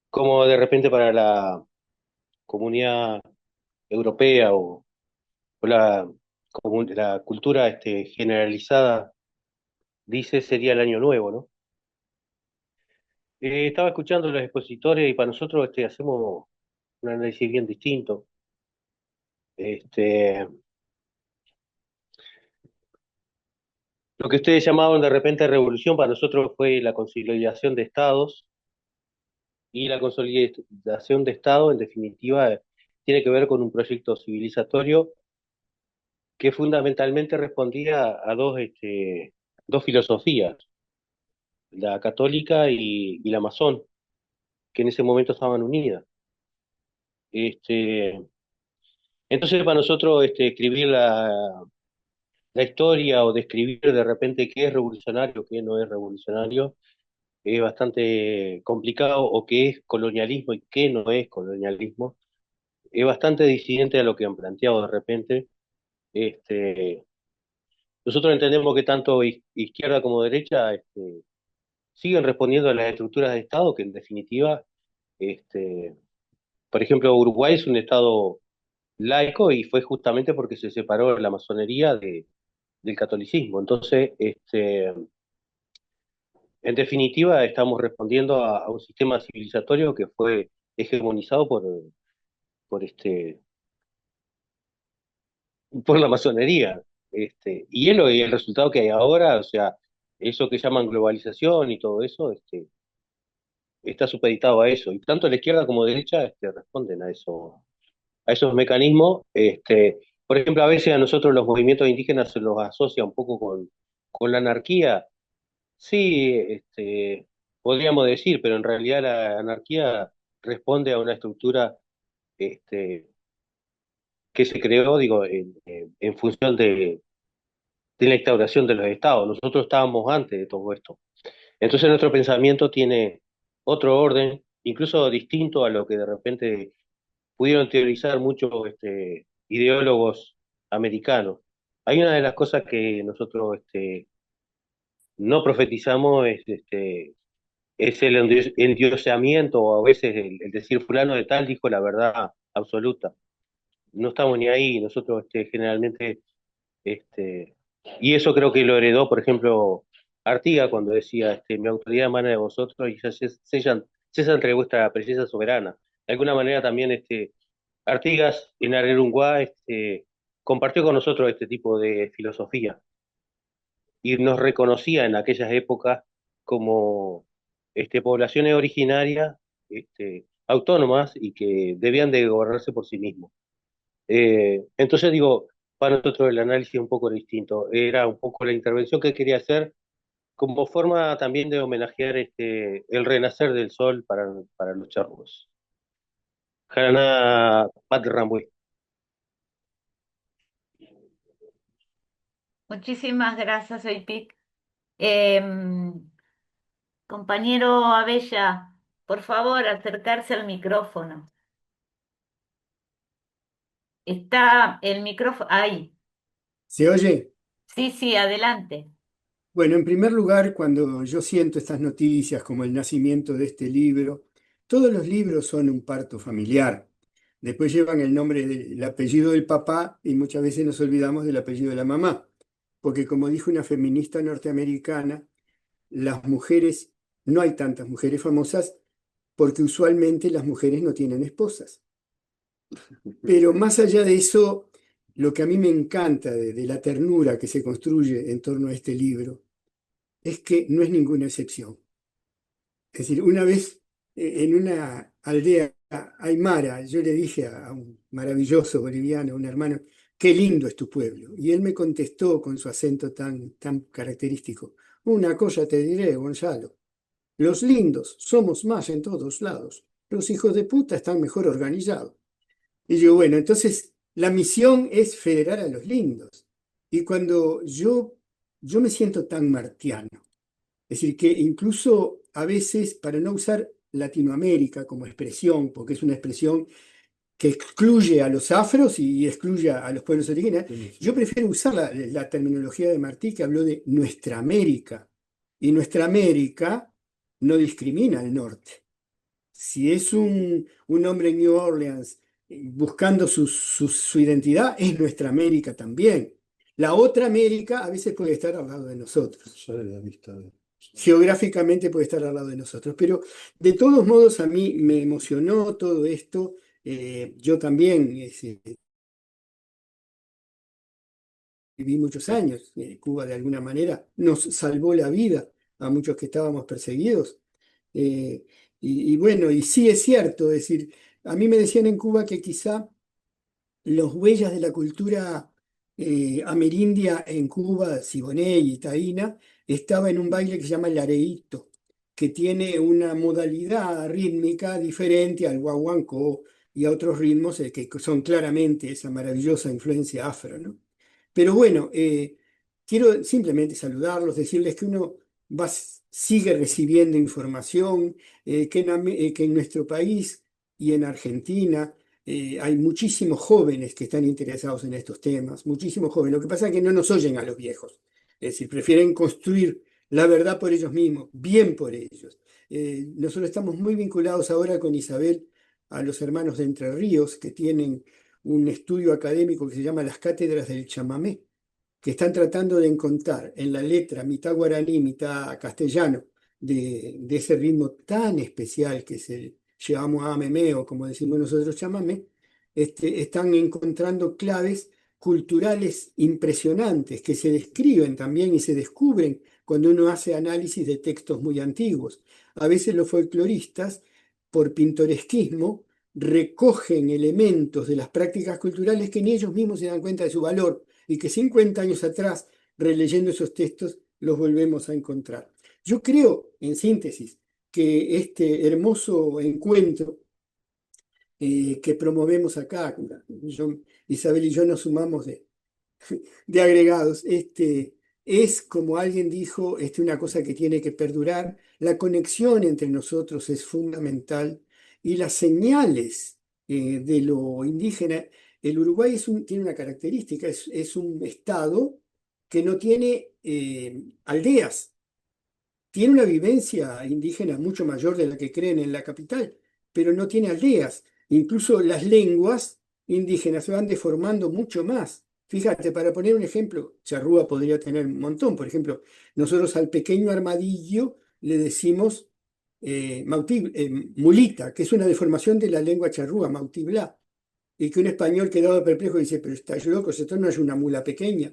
como de repente para la comunidad europea o la cultura generalizada dice sería el año nuevo, ¿no? Estaba escuchando a los expositores y para nosotros hacemos un análisis bien distinto. Este, lo que ustedes llamaban de repente revolución, para nosotros fue la consolidación de estados, y la consolidación de estados, en definitiva, tiene que ver con un proyecto civilizatorio que fundamentalmente respondía a dos filosofías, la católica y la masón, que en ese momento estaban unidas. Este, entonces, para nosotros, escribir la historia o describir de repente qué es revolucionario, qué no es revolucionario, es bastante complicado, o qué es colonialismo y qué no es colonialismo. Es bastante disidente a lo que han planteado de repente. Este, nosotros entendemos que tanto izquierda como derecha siguen respondiendo a las estructuras de Estado, que en definitiva, este, por ejemplo, Uruguay es un Estado laico y fue justamente porque se separó la masonería del catolicismo. Entonces, en definitiva, estamos respondiendo a un sistema civilizatorio que fue hegemonizado por, este, por la masonería. Y el resultado que hay ahora, o sea, eso que llaman globalización y todo eso, está supeditado a eso. Y tanto la izquierda como la derecha responden a eso, a esos mecanismos. Por ejemplo, a veces a nosotros los movimientos indígenas se los asocia un poco con la anarquía. Sí, podríamos decir, pero en realidad la anarquía responde a una estructura este, que se creó, digo, en función de la instauración de los estados. Nosotros estábamos antes de todo esto. Entonces nuestro pensamiento tiene otro orden, incluso distinto a lo que de repente pudieron teorizar muchos ideólogos americanos. Hay una de las cosas que nosotros no profetizamos es el endioseamiento, o a veces el decir fulano de tal dijo la verdad absoluta. No estamos ni ahí, nosotros generalmente, este, y eso creo que lo heredó, por ejemplo, Artigas cuando decía, mi autoridad emana de vosotros y ya cesa entre vuestra presencia soberana. De alguna manera también Artigas en Arerunguá compartió con nosotros este tipo de filosofía y nos reconocía en aquellas épocas como poblaciones originarias, autónomas y que debían de gobernarse por sí mismos. Entonces digo, para nosotros el análisis un poco distinto, era un poco la intervención que quería hacer como forma también de homenajear el renacer del sol para los charrúas. Jaraná Pat Rambuey. Muchísimas gracias, Oipic. Compañero Abella, por favor, acercarse al micrófono. Está el micrófono ahí. ¿Se oye? Sí, sí, adelante. Bueno, en primer lugar, cuando yo siento estas noticias como el nacimiento de este libro, todos los libros son un parto familiar. Después llevan el nombre del apellido del papá y muchas veces nos olvidamos del apellido de la mamá. Porque como dijo una feminista norteamericana, las mujeres, no hay tantas mujeres famosas porque usualmente las mujeres no tienen esposas. Pero más allá de eso, lo que a mí me encanta de la ternura que se construye en torno a este libro es que no es ninguna excepción. Es decir, una vez en una aldea aymara, yo le dije a un maravilloso boliviano, un hermano, qué lindo es tu pueblo. Y él me contestó con su acento tan característico, una cosa te diré, Gonzalo, los lindos somos más en todos lados, los hijos de puta están mejor organizados. Y yo, bueno, entonces la misión es federar a los lindos. Y cuando yo me siento tan martiano, es decir, que incluso a veces, para no usar Latinoamérica como expresión, porque es una expresión que excluye a los afros y excluye a los pueblos originarios, yo prefiero usar la terminología de Martí, que habló de nuestra América. Y nuestra América no discrimina al norte. Si es un hombre en New Orleans buscando su identidad, es nuestra América también. La otra América a veces puede estar al lado de nosotros. Geográficamente puede estar al lado de nosotros. Pero de todos modos a mí me emocionó todo esto. Yo también viví muchos años. Cuba de alguna manera nos salvó la vida a muchos que estábamos perseguidos. Eh, y bueno, y sí es cierto, es decir, a mí me decían en Cuba que quizá los huellas de la cultura amerindia en Cuba, Siboney y Taína, estaba en un baile que se llama el areíto, que tiene una modalidad rítmica diferente al guaguancó y a otros ritmos que son claramente esa maravillosa influencia afro, ¿no? Pero bueno, quiero simplemente saludarlos, decirles que uno va sigue recibiendo información, que en nuestro país y en Argentina hay muchísimos jóvenes que están interesados en estos temas, muchísimos jóvenes. Lo que pasa es que no nos oyen a los viejos, es decir, prefieren construir la verdad por ellos mismos, bien por ellos. Nosotros estamos muy vinculados ahora con Isabel a los hermanos de Entre Ríos, que tienen un estudio académico que se llama Las Cátedras del Chamamé, que están tratando de encontrar en la letra mitad guaraní, mitad castellano, de ese ritmo tan especial que es el llevamos a memé, o como decimos nosotros chamamé, están encontrando claves culturales impresionantes que se describen también y se descubren cuando uno hace análisis de textos muy antiguos. A veces los folcloristas, por pintoresquismo, recogen elementos de las prácticas culturales que ni ellos mismos se dan cuenta de su valor y que 50 años atrás, releyendo esos textos, los volvemos a encontrar. Yo creo, en síntesis, que este hermoso encuentro que promovemos acá, Isabel y yo nos sumamos de agregados, es, como alguien dijo, una cosa que tiene que perdurar. La conexión entre nosotros es fundamental y las señales de lo indígena. El Uruguay tiene una característica, es un estado que no tiene aldeas, tiene una vivencia indígena mucho mayor de la que creen en la capital, pero no tiene aldeas. Incluso las lenguas indígenas se van deformando mucho más. Fíjate, para poner un ejemplo, charrúa podría tener un montón. Por ejemplo, nosotros al pequeño armadillo le decimos mulita, que es una deformación de la lengua charrúa, mautiblá. Y que un español quedado perplejo dice, pero está loco, esto no es una mula pequeña.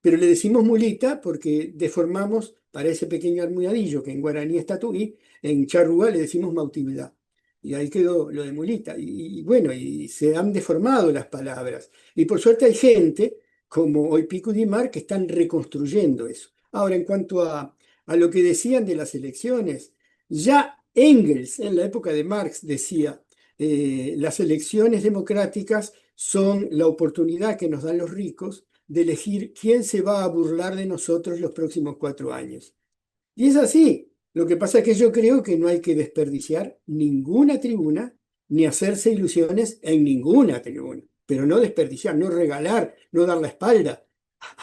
Pero le decimos mulita porque deformamos para ese pequeño armadillo, que en guaraní es tatuí, en charrúa le decimos mautiblá. Y ahí quedó lo de mulita. Bueno, y se han deformado las palabras. Y por suerte hay gente, como hoy Pico Dimar, que están reconstruyendo eso. Ahora, en cuanto a lo que decían de las elecciones, ya Engels, en la época de Marx, decía, las elecciones democráticas son la oportunidad que nos dan los ricos de elegir quién se va a burlar de nosotros los próximos 4 años. Y es así. Lo que pasa es que yo creo que no hay que desperdiciar ninguna tribuna ni hacerse ilusiones en ninguna tribuna, pero no desperdiciar, no regalar, no dar la espalda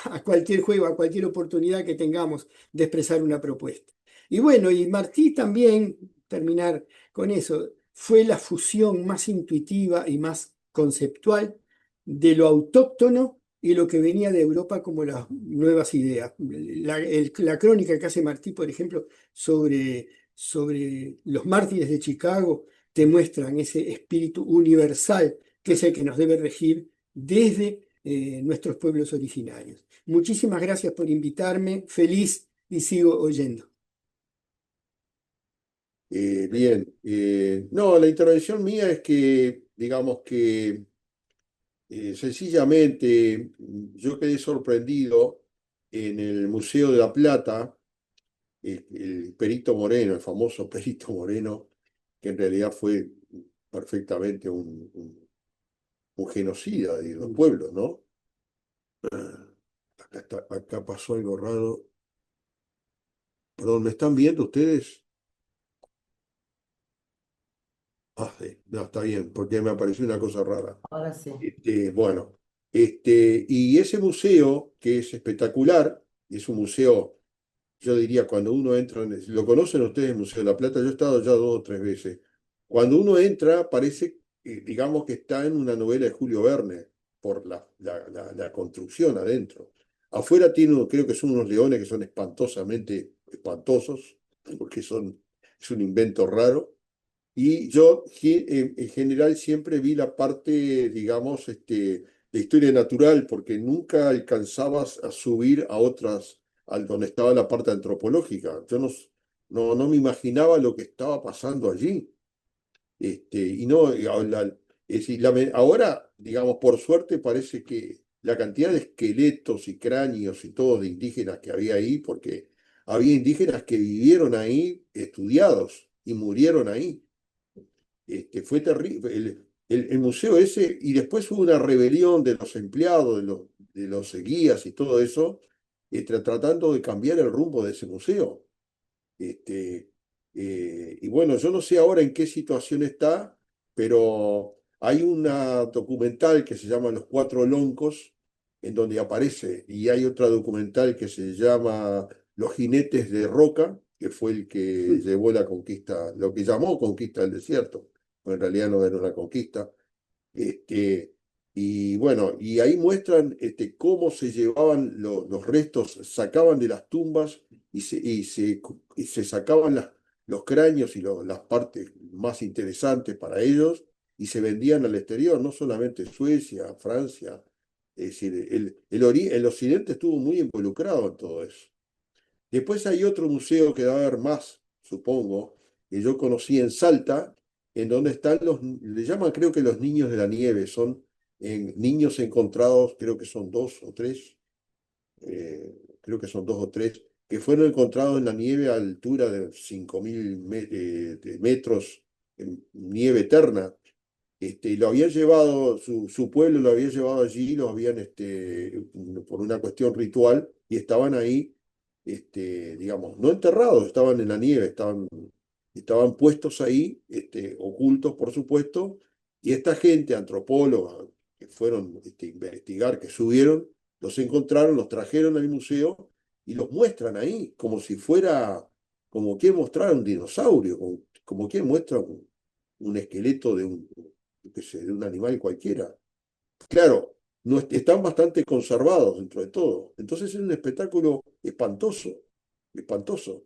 a cualquier juego, a cualquier oportunidad que tengamos de expresar una propuesta. Y bueno, y Martí también, terminar con eso, fue la fusión más intuitiva y más conceptual de lo autóctono y lo que venía de Europa como las nuevas ideas. La crónica que hace Martí, por ejemplo, sobre los mártires de Chicago, te muestran ese espíritu universal que es el que nos debe regir desde nuestros pueblos originarios. Muchísimas gracias por invitarme, feliz y sigo oyendo. Bien, no, la intervención mía es que, digamos que sencillamente yo quedé sorprendido en el Museo de la Plata, el Perito Moreno, el famoso Perito Moreno, que en realidad fue perfectamente un genocida de los pueblos, ¿no? Acá pasó algo raro. Perdón, ¿me están viendo ustedes? Ah, sí, no, está bien, porque me apareció una cosa rara. Ahora sí. Bueno, y ese museo, que es espectacular, es un museo, yo diría, cuando uno entra, ¿lo conocen ustedes, el Museo de la Plata? Yo he estado ya 2 o 3 veces. Cuando uno entra, parece, digamos, que está en una novela de Julio Verne, por la construcción adentro. Afuera tiene, creo que son unos leones que son espantosamente espantosos, porque es un invento raro. Y yo en general siempre vi la parte, digamos, de historia natural, porque nunca alcanzabas a subir a otras, al donde estaba la parte antropológica. Yo no me imaginaba lo que estaba pasando allí. Y no, es decir, ahora, digamos, por suerte parece que la cantidad de esqueletos y cráneos y todo de indígenas que había ahí, porque había indígenas que vivieron ahí estudiados y murieron ahí. Fue terrible. El museo ese, y después hubo una rebelión de los empleados, de los guías y todo eso, tratando de cambiar el rumbo de ese museo. Y bueno, yo no sé ahora en qué situación está, pero hay una documental que se llama Los Cuatro Loncos, en donde aparece, y hay otra documental que se llama Los Jinetes de Roca, que fue el que llevó la conquista, lo que llamó conquista del desierto, pero en realidad no era una conquista. Este, y bueno, y ahí muestran cómo se llevaban los restos, sacaban de las tumbas y se sacaban los cráneos y las partes más interesantes para ellos y se vendían al exterior, no solamente Suecia, Francia. Es decir, el occidente estuvo muy involucrado en todo eso. Después hay otro museo que va a haber más, supongo, que yo conocí en Salta, en donde están le llaman creo que los niños de la nieve, son niños encontrados, creo que son dos o tres, creo que son dos o tres, que fueron encontrados en la nieve a altura de 5.000 de metros, en nieve eterna. Y lo habían llevado, su pueblo lo había llevado allí, lo habían, por una cuestión ritual, y estaban ahí, digamos, no enterrados, estaban en la nieve, estaban puestos ahí, ocultos, por supuesto, y esta gente, antropóloga, que fueron a investigar, que subieron, los encontraron, los trajeron al museo y los muestran ahí, como si fuera, como quien mostrar un dinosaurio, como quien muestra un esqueleto yo qué sé, de un animal cualquiera. Claro, no están bastante conservados dentro de todo. Entonces es un espectáculo espantoso, espantoso.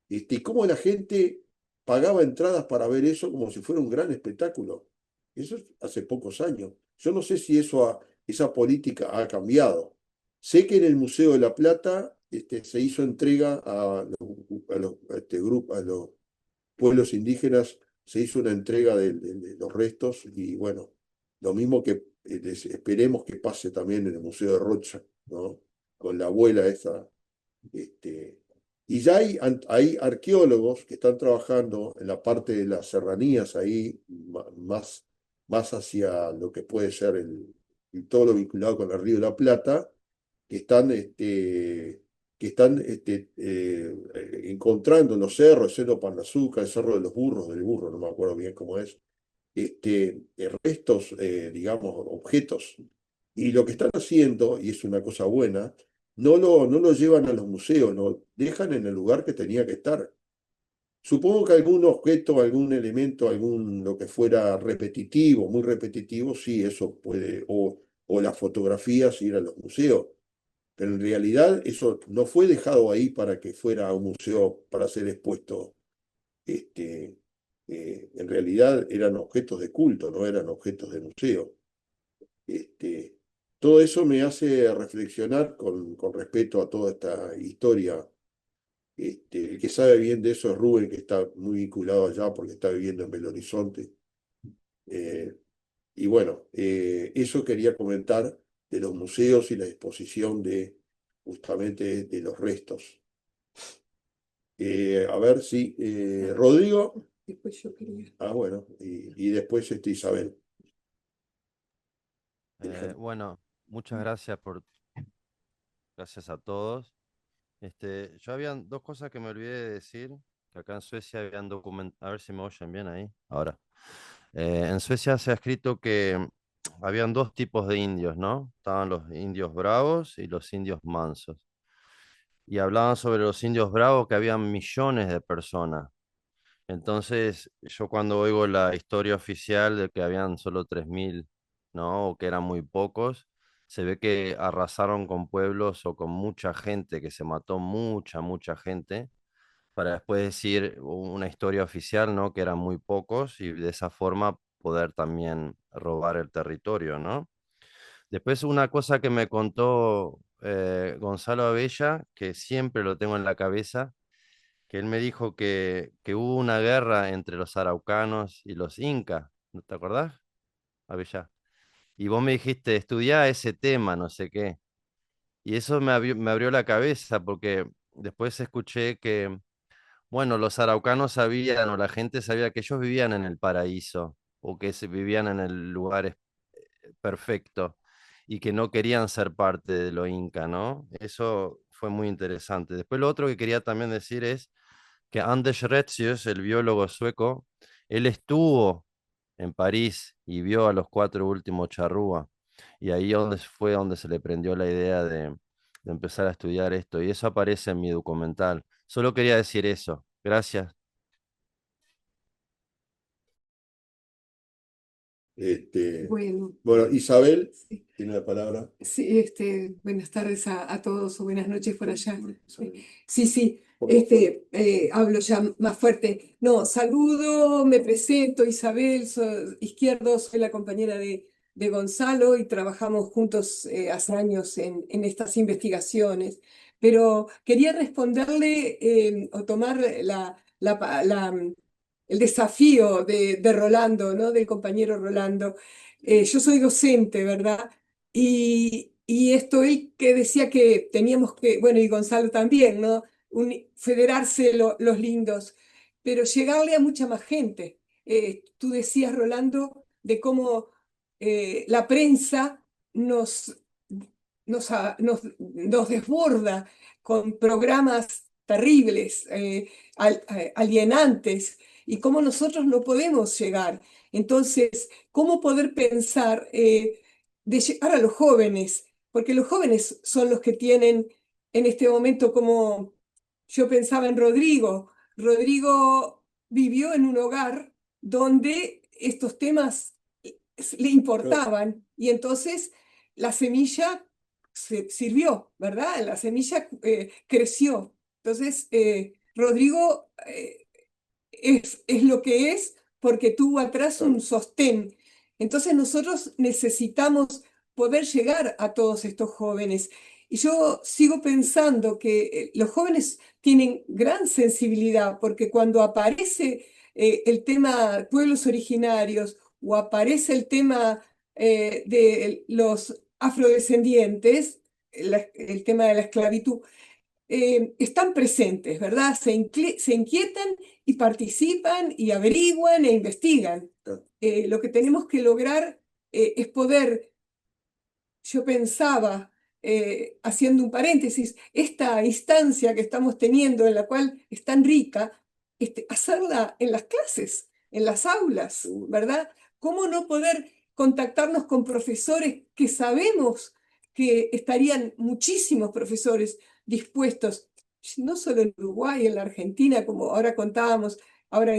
Y cómo la gente pagaba entradas para ver eso como si fuera un gran espectáculo. Eso es hace pocos años. Yo no sé si esa política ha cambiado. Sé que en el Museo de la Plata se hizo entrega a los pueblos indígenas, se hizo una entrega de los restos y bueno, lo mismo que esperemos que pase también en el Museo de Rocha, ¿no? Con la abuela esa. este, y ya hay arqueólogos que están trabajando en la parte de las serranías ahí, más hacia lo que puede ser todo lo vinculado con el Río de la Plata, que están, encontrando en los cerros, el Cerro Pandazuca, el Cerro de los Burros, del burro, no me acuerdo bien cómo es, restos, digamos, objetos. Y lo que están haciendo, y es una cosa buena, no lo llevan a los museos, lo dejan en el lugar que tenía que estar. Supongo que algún objeto, algún elemento, lo que fuera repetitivo, muy repetitivo, sí, eso puede, o las fotografías, ir a los museos. Pero en realidad eso no fue dejado ahí para que fuera un museo para ser expuesto. Este, en realidad eran objetos de culto, no eran objetos de museo. Este, Todo eso me hace reflexionar con respecto a toda esta historia. El que sabe bien de eso es Rubén, que está muy vinculado allá porque está viviendo en Belo Horizonte. Eh, y bueno, eso quería comentar de los museos y la exposición justamente de los restos. A ver si Rodrigo. Después yo quería. Bueno, y después Isabel. Bueno, muchas gracias a todos. Yo habían dos cosas que me olvidé de decir, que acá en Suecia habían documentado, a ver si me oyen bien ahí, ahora. En Suecia se ha escrito que habían dos tipos de indios, ¿no? Estaban los indios bravos y los indios mansos. Y hablaban sobre los indios bravos, que habían millones de personas. Entonces, yo cuando oigo la historia oficial de que habían solo 3.000, ¿no? O que eran muy pocos, se ve que arrasaron con pueblos o con mucha gente, que se mató mucha gente, para después decir una historia oficial, ¿no? Que eran muy pocos y de esa forma poder también robar el territorio, ¿no? Después una cosa que me contó Gonzalo Abella, que siempre lo tengo en la cabeza, que él me dijo que hubo una guerra entre los araucanos y los incas, ¿no te acordás, Abella? Y vos me dijiste, estudiá ese tema, no sé qué. Y eso me abrió la cabeza porque después escuché que, bueno, los araucanos sabían o la gente sabía que ellos vivían en el paraíso o que vivían en el lugar perfecto y que no querían ser parte de lo inca, ¿no? Eso fue muy interesante. Después lo otro que quería también decir es que Anders Retzius, el biólogo sueco, él estuvo en París y vio a los 4 últimos charrúa. Y ahí fue donde se le prendió la idea de empezar a estudiar esto. Y eso aparece en mi documental. Solo quería decir eso. Gracias. Bueno, Bueno, Isabel sí, tiene la palabra. sí, buenas tardes a todos o buenas noches por allá. Isabel. Sí, hablo ya más fuerte. No, saludo, me presento, Isabel Izquierdo, soy la compañera de Gonzalo y trabajamos juntos hace años en estas investigaciones. Pero quería responderle o tomar el desafío de Rolando, ¿no? Del compañero Rolando. Yo soy docente, ¿verdad? Y esto él que decía que teníamos que, bueno, y Gonzalo también, ¿no? Federarse los lindos, pero llegarle a mucha más gente. Tú decías, Rolando, de cómo la prensa nos desborda con programas terribles, alienantes, y cómo nosotros no podemos llegar. Entonces, ¿cómo poder pensar de llegar a los jóvenes? Porque los jóvenes son los que tienen en este momento, como yo pensaba en Rodrigo. Rodrigo vivió en un hogar donde estos temas le importaban y entonces la semilla sirvió, ¿verdad? La semilla creció. Entonces, Rodrigo es lo que es porque tuvo atrás un sostén. Entonces nosotros necesitamos poder llegar a todos estos jóvenes. Y yo sigo pensando que los jóvenes tienen gran sensibilidad porque cuando aparece el tema pueblos originarios o aparece el tema de los afrodescendientes, el tema de la esclavitud, están presentes, ¿verdad? Se inquietan y participan y averiguan e investigan. Lo que tenemos que lograr es poder, yo pensaba, haciendo un paréntesis, esta instancia que estamos teniendo, en la cual es tan rica, hacerla en las clases, en las aulas, ¿verdad? ¿Cómo no poder contactarnos con profesores que sabemos que estarían muchísimos profesores dispuestos, no solo en Uruguay, en la Argentina, como ahora contábamos, ahora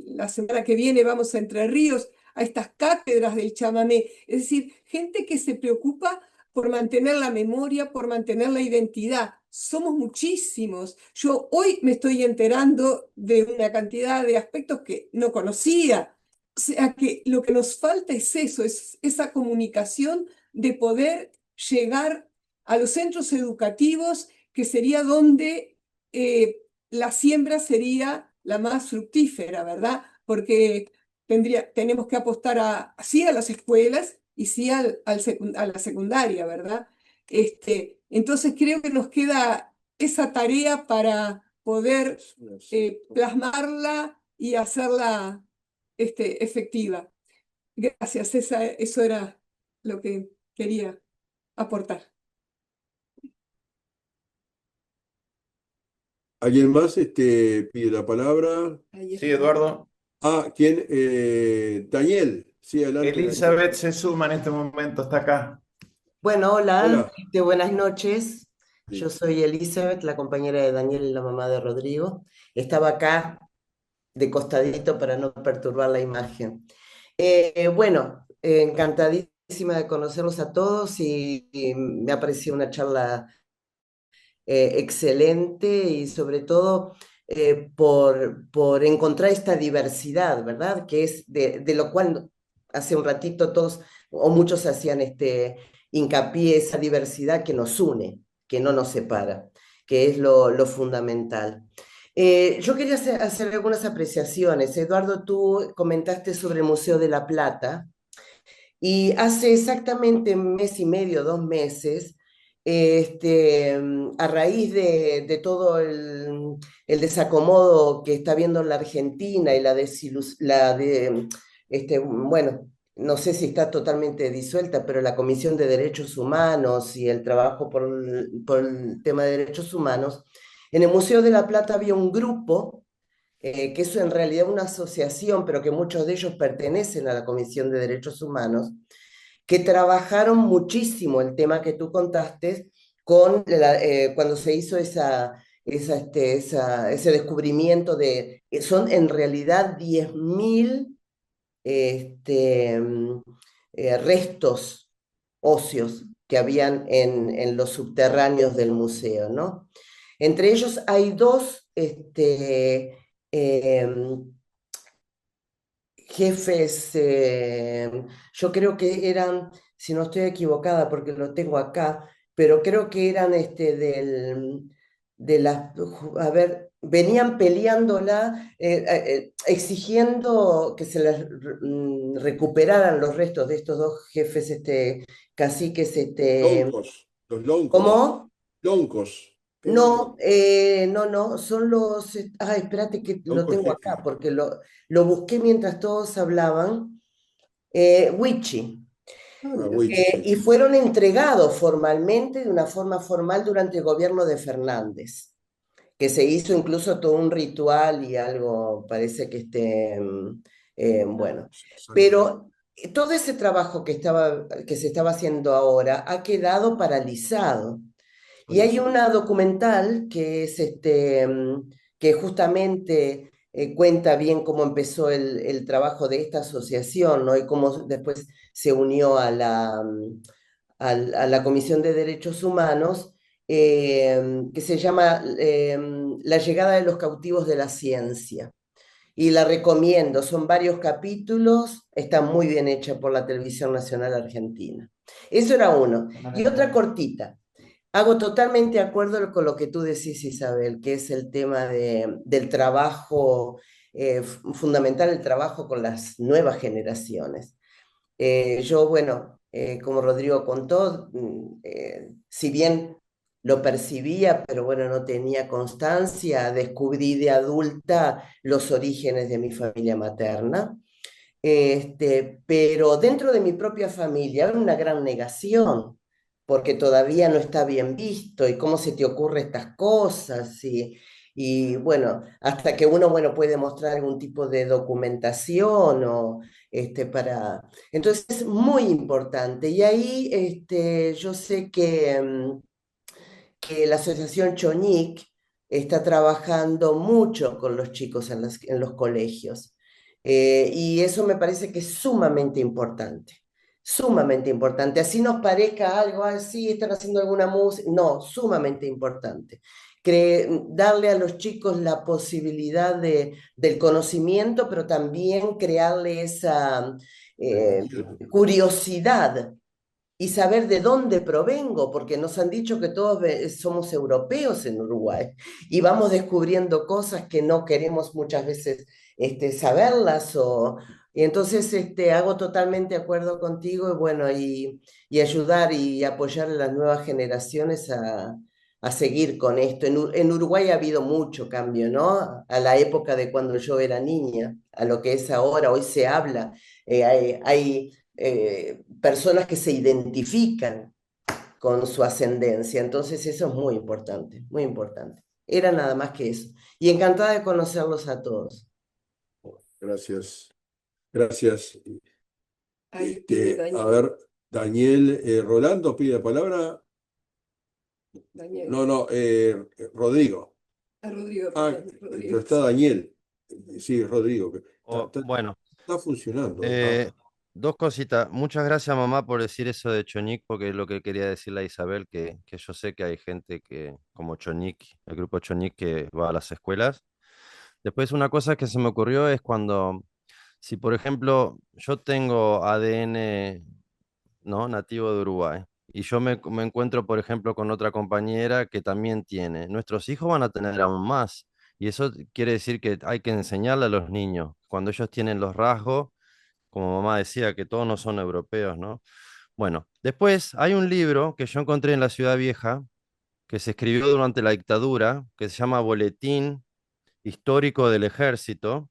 la semana que viene vamos a Entre Ríos, a estas cátedras del chamamé, es decir, gente que se preocupa por mantener la memoria, por mantener la identidad. Somos muchísimos. Yo hoy me estoy enterando de una cantidad de aspectos que no conocía. O sea que lo que nos falta es eso, es esa comunicación de poder llegar a los centros educativos, que sería donde la siembra sería la más fructífera, ¿verdad? Porque tenemos que apostar sí a las escuelas y sí a la secundaria, ¿verdad? Entonces creo que nos queda esa tarea para poder plasmarla y hacerla efectiva. Gracias, eso era lo que quería aportar. ¿Alguien más pide la palabra? Sí, Eduardo. ¿Quién? Daniel. Sí, adelante. Elizabeth se suma en este momento, está acá. Bueno, hola, Hola. buenas noches. Sí. Yo soy Elizabeth, la compañera de Daniel y la mamá de Rodrigo. Estaba acá de costadito para no perturbar la imagen. Bueno, encantadísima de conocerlos a todos y me ha parecido una charla excelente y sobre todo por encontrar esta diversidad, ¿verdad? Que es de lo cual hace un ratito todos o muchos hacían hincapié, esa diversidad que nos une, que no nos separa, que es lo fundamental. Yo quería hacer algunas apreciaciones. Eduardo, tú comentaste sobre el Museo de la Plata y hace exactamente un mes y medio, 2 meses, a raíz de todo el desacomodo que está viendo la Argentina y bueno, no sé si está totalmente disuelta, pero la Comisión de Derechos Humanos y el trabajo por el tema de derechos humanos, en el Museo de la Plata había un grupo que es en realidad una asociación, pero que muchos de ellos pertenecen a la Comisión de Derechos Humanos, que trabajaron muchísimo el tema que tú contaste cuando se hizo ese descubrimiento de, son en realidad 10.000 este, mm, restos óseos que habían en los subterráneos del museo, ¿no? Entre ellos hay dos jefes, yo creo que eran, si no estoy equivocada porque lo tengo acá, pero creo que eran de las, a ver, venían peleándola, exigiendo que se les recuperaran los restos de estos dos jefes, caciques, Loncos, los loncos, ¿cómo? loncos, No, no, son los, espérate que lo loncos tengo jefe. acá, porque lo busqué mientras todos hablaban, Huichi, Huichi, sí. y fueron entregados formalmente, de una forma formal, durante el gobierno de Fernández, que se hizo incluso todo un ritual y algo, parece que bueno, pero todo ese trabajo que se estaba haciendo ahora ha quedado paralizado. Y hay una documental que es que justamente cuenta bien cómo empezó el trabajo de esta asociación, ¿no? Y cómo después se unió a la Comisión de Derechos Humanos, que se llama La llegada de los cautivos de la ciencia. Y la recomiendo, son varios capítulos, está muy bien hecha por la Televisión Nacional Argentina. Eso era uno. Y otra cortita. Hago totalmente de acuerdo con lo que tú decís, Isabel, que es el tema del trabajo, fundamental el trabajo con las nuevas generaciones. Yo, bueno, como Rodrigo contó, si bien lo percibía, pero bueno, no tenía constancia, descubrí de adulta los orígenes de mi familia materna. Pero dentro de mi propia familia hay una gran negación, porque todavía no está bien visto, y cómo se te ocurre estas cosas, y bueno, hasta que uno, bueno, puede mostrar algún tipo de documentación o para... Entonces es muy importante, y ahí yo sé que la Asociación Choñic está trabajando mucho con los chicos en los colegios. Y eso me parece que es sumamente importante, sumamente importante. Así nos parezca algo así, están haciendo alguna música, no, sumamente importante. Darle a los chicos la posibilidad del conocimiento, pero también crearle esa curiosidad y saber de dónde provengo, porque nos han dicho que todos somos europeos en Uruguay y vamos descubriendo cosas que no queremos muchas veces saberlas. Y entonces hago totalmente de acuerdo contigo y bueno, y ayudar y apoyar a las nuevas generaciones a seguir con esto. En Uruguay ha habido mucho cambio, ¿no? A la época de cuando yo era niña, a lo que es ahora, hoy se habla. Hay personas que se identifican con su ascendencia. Entonces eso es muy importante, muy importante. Era nada más que eso. Y encantada de conocerlos a todos. Gracias, gracias. Ahí A ver, Daniel, Rolando pide la palabra. Daniel. No, Rodrigo. Rodrigo, Pero está Daniel. Sí, Rodrigo. Bueno, Está funcionando. dos cositas. Muchas gracias, mamá, por decir eso de Choñic, porque es lo que quería decirle a Isabel, que yo sé que hay gente que, como Choñic, el grupo Choñic, que va a las escuelas. Después, una cosa que se me ocurrió es cuando, si por ejemplo, yo tengo ADN, ¿no? Nativo de Uruguay, y yo me encuentro, por ejemplo, con otra compañera que también tiene, nuestros hijos van a tener aún más. Y eso quiere decir que hay que enseñarle a los niños, cuando ellos tienen los rasgos, como mamá decía, que todos no son europeos, ¿no? Bueno, después hay un libro que yo encontré en la Ciudad Vieja, que se escribió durante la dictadura, que se llama Boletín Histórico del Ejército,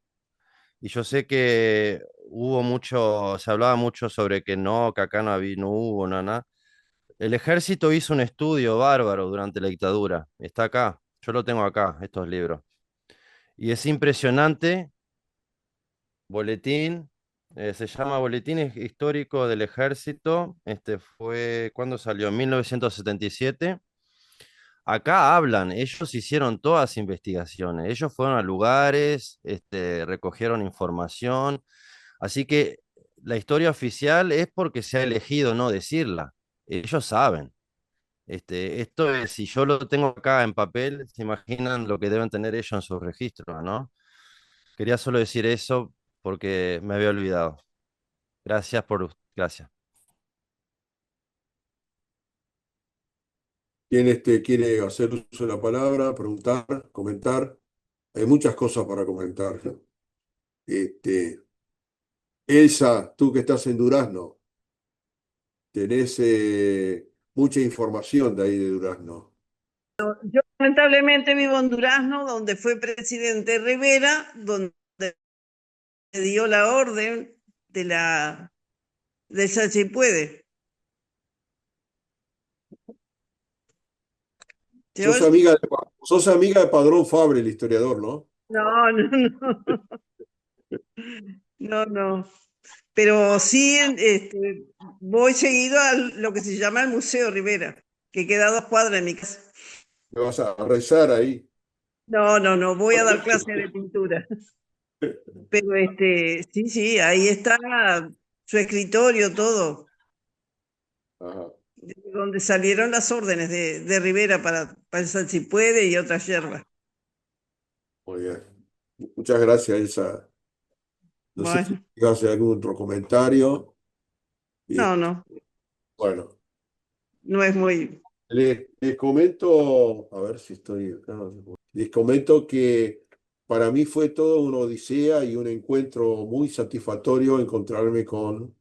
y yo sé que hubo mucho, se hablaba mucho sobre que no, que acá no había, no hubo nada. El ejército hizo un estudio bárbaro durante la dictadura, está acá, yo lo tengo acá, estos libros. Y es impresionante, boletín, se llama Boletín Histórico del Ejército, fue, ¿cuándo salió? En 1977. Acá hablan, ellos hicieron todas las investigaciones, ellos fueron a lugares, recogieron información, así que la historia oficial es porque se ha elegido no decirla, ellos saben. Esto es, si yo lo tengo acá en papel, se imaginan lo que deben tener ellos en sus registros, ¿no? Quería solo decir eso porque me había olvidado. Gracias. ¿Quién quiere hacer uso de la palabra, preguntar, comentar? Hay muchas cosas para comentar, ¿no? Este, Elsa, tú que estás en Durazno, tenés mucha información de ahí de Durazno. Yo lamentablemente vivo en Durazno, donde fue presidente Rivera, donde dio la orden de Salchipuede. Sos amiga de Padrón Fabre, el historiador, ¿no? No, no, no. No, no. Pero sí, voy seguido a lo que se llama el Museo Rivera, que queda a 2 cuadras de mi casa. ¿Me vas a rezar ahí? No, no, no, voy a dar clase de pintura. Pero sí, ahí está su escritorio, todo. Ajá. De donde salieron las órdenes de Rivera para el salchipuede y otras hierbas. Muy bien. Muchas gracias, Elsa. No sé si Bueno, hace algún otro comentario. no, no, Bueno, no es muy... les comento, a ver si estoy acá. Les comento que para mí fue todo una odisea y un encuentro muy satisfactorio encontrarme con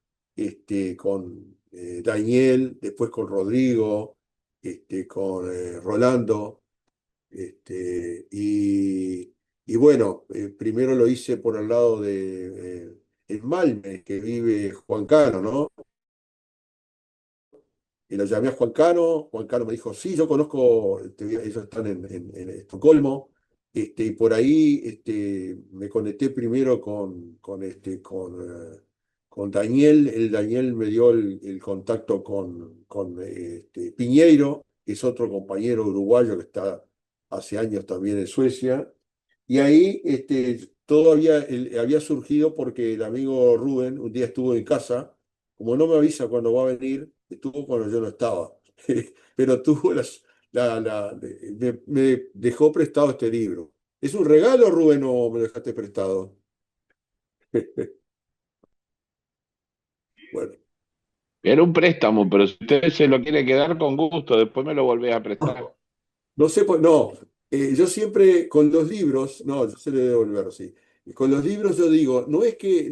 Daniel, después con Rodrigo, con Rolando. Y bueno, primero lo hice por el lado de en Malme, que vive Juan Cano, ¿no? Y lo llamé a Juan Cano me dijo, sí, yo conozco, ellos están en Estocolmo, y por ahí me conecté primero con Daniel. El Daniel me dio el contacto con Piñeiro, que es otro compañero uruguayo que está hace años también en Suecia, y ahí todo había surgido porque el amigo Rubén un día estuvo en casa, como no me avisa cuando va a venir, estuvo cuando yo no estaba, pero tuvo me dejó prestado este libro. ¿Es un regalo, Rubén, o me lo dejaste prestado? Bueno, Era un préstamo, pero si usted se lo quiere quedar con gusto, después me lo volvés a prestar. no sé, no, yo siempre con los libros, no, yo se lo voy a devolver, sí. Con los libros yo digo, no es que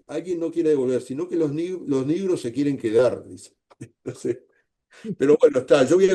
alguien no quiera devolver, sino que los libros se quieren quedar, dice. No sé. Pero bueno, está, yo voy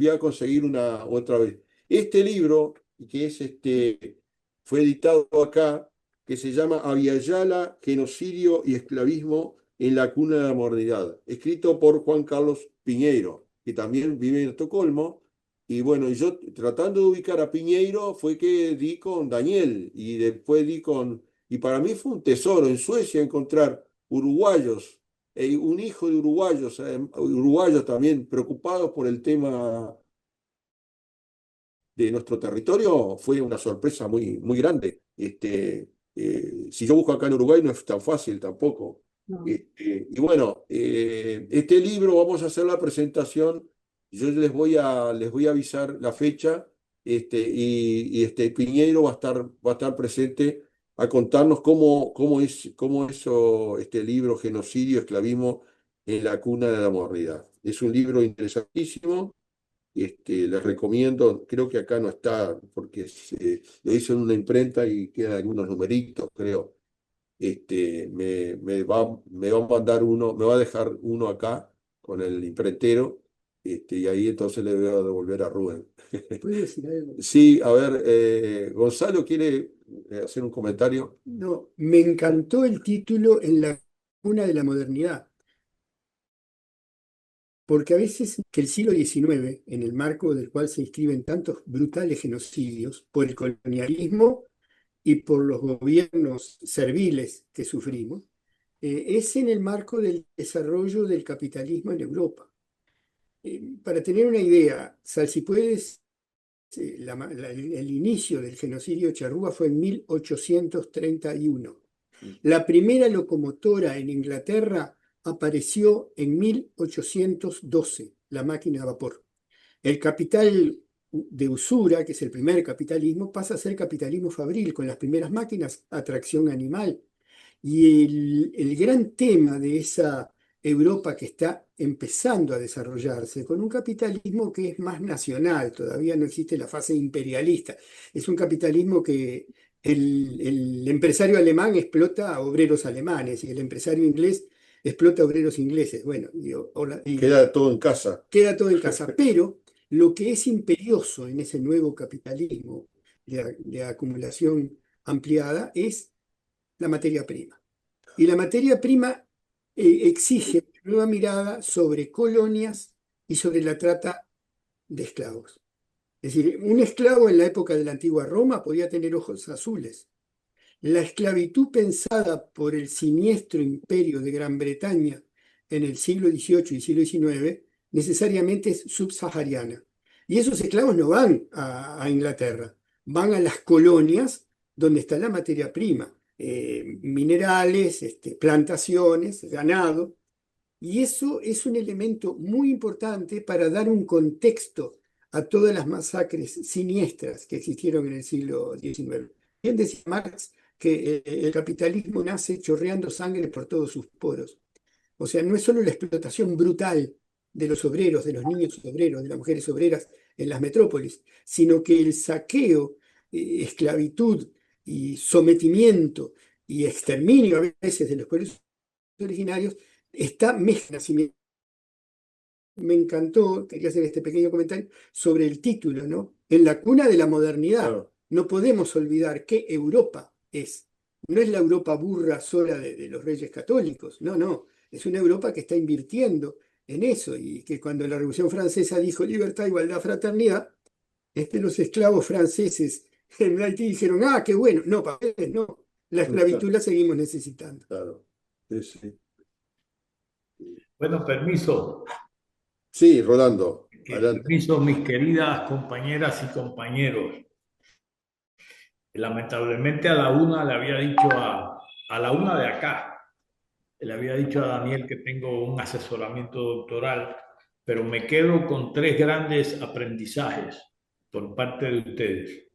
a conseguir una otra vez. Este libro, que fue editado acá, que se llama Abiyala, Genocidio y Esclavismo en la Cuna de la Modernidad, escrito por Juan Carlos Piñeiro, que también vive en Estocolmo. Y bueno, y yo tratando de ubicar a Piñeiro fue que di con Daniel y después y para mí fue un tesoro en Suecia encontrar uruguayos, un hijo de uruguayos también preocupados por el tema de nuestro territorio. Fue una sorpresa muy, muy grande. Si yo busco acá en Uruguay no es tan fácil tampoco. No. Y bueno, este libro vamos a hacer la presentación. Yo les voy a avisar la fecha, y Piñeiro va a estar presente a contarnos cómo hizo este libro Genocidio, Esclavismo en la Cuna de la Modernidad. Es un libro interesantísimo. Les recomiendo, creo que acá no está, porque lo hizo en una imprenta y quedan algunos numeritos, creo. Me va a mandar uno, me va a dejar uno acá con el imprentero, y ahí entonces le voy a devolver a Rubén. ¿Puedo decir algo? Sí, a ver, Gonzalo quiere hacer un comentario. No, me encantó el título En la cuna de la modernidad. porque a veces que el siglo XIX, en el marco del cual se inscriben tantos brutales genocidios por el colonialismo y por los gobiernos serviles que sufrimos, es en el marco del desarrollo del capitalismo en Europa. Para tener una idea, Salsipuedes, el inicio del genocidio charrúa fue en 1831. La primera locomotora en Inglaterra apareció en 1812, la máquina a vapor. El capital de usura, que es el primer capitalismo, pasa a ser capitalismo fabril, con las primeras máquinas a tracción animal. Y el gran tema de esa Europa que está empezando a desarrollarse, con un capitalismo que es más nacional, todavía no existe la fase imperialista, es un capitalismo que el empresario alemán explota a obreros alemanes y el empresario inglés explota a obreros ingleses. Bueno, Queda todo en casa. queda todo en casa. Pero lo que es imperioso en ese nuevo capitalismo de acumulación ampliada es la materia prima. Y la materia prima exige una nueva mirada sobre colonias y sobre la trata de esclavos. Es decir, un esclavo en la época de la antigua Roma podía tener ojos azules. La esclavitud pensada por el siniestro imperio de Gran Bretaña en el siglo XVIII y siglo XIX necesariamente es subsahariana. Y esos esclavos no van a Inglaterra, van a las colonias donde está la materia prima, minerales, plantaciones, ganado. Y eso es un elemento muy importante para dar un contexto a todas las masacres siniestras que existieron en el siglo XIX. Bien decía Marx que el capitalismo nace chorreando sangre por todos sus poros. O sea, no es solo la explotación brutal de los obreros, de los niños obreros, de las mujeres obreras en las metrópolis, sino que el saqueo, esclavitud y sometimiento y exterminio a veces de los pueblos originarios está mezclado. Me encantó, quería hacer este pequeño comentario sobre el título, ¿no? En la cuna de la modernidad. Claro. No podemos olvidar que Europa es. No es la Europa burra sola de los reyes católicos, no. Es una Europa que está invirtiendo en eso y que cuando la Revolución Francesa dijo libertad, igualdad, fraternidad, los esclavos franceses en Haití dijeron, qué bueno. No, papeles, no. La esclavitud la seguimos necesitando. Claro. Sí. Bueno, permiso. Sí, Rolando, adelante. Permiso, mis queridas compañeras y compañeros. Lamentablemente a la una le había dicho a la una de acá, le había dicho a Daniel que tengo un asesoramiento doctoral, pero me quedo con 3 grandes aprendizajes por parte de ustedes.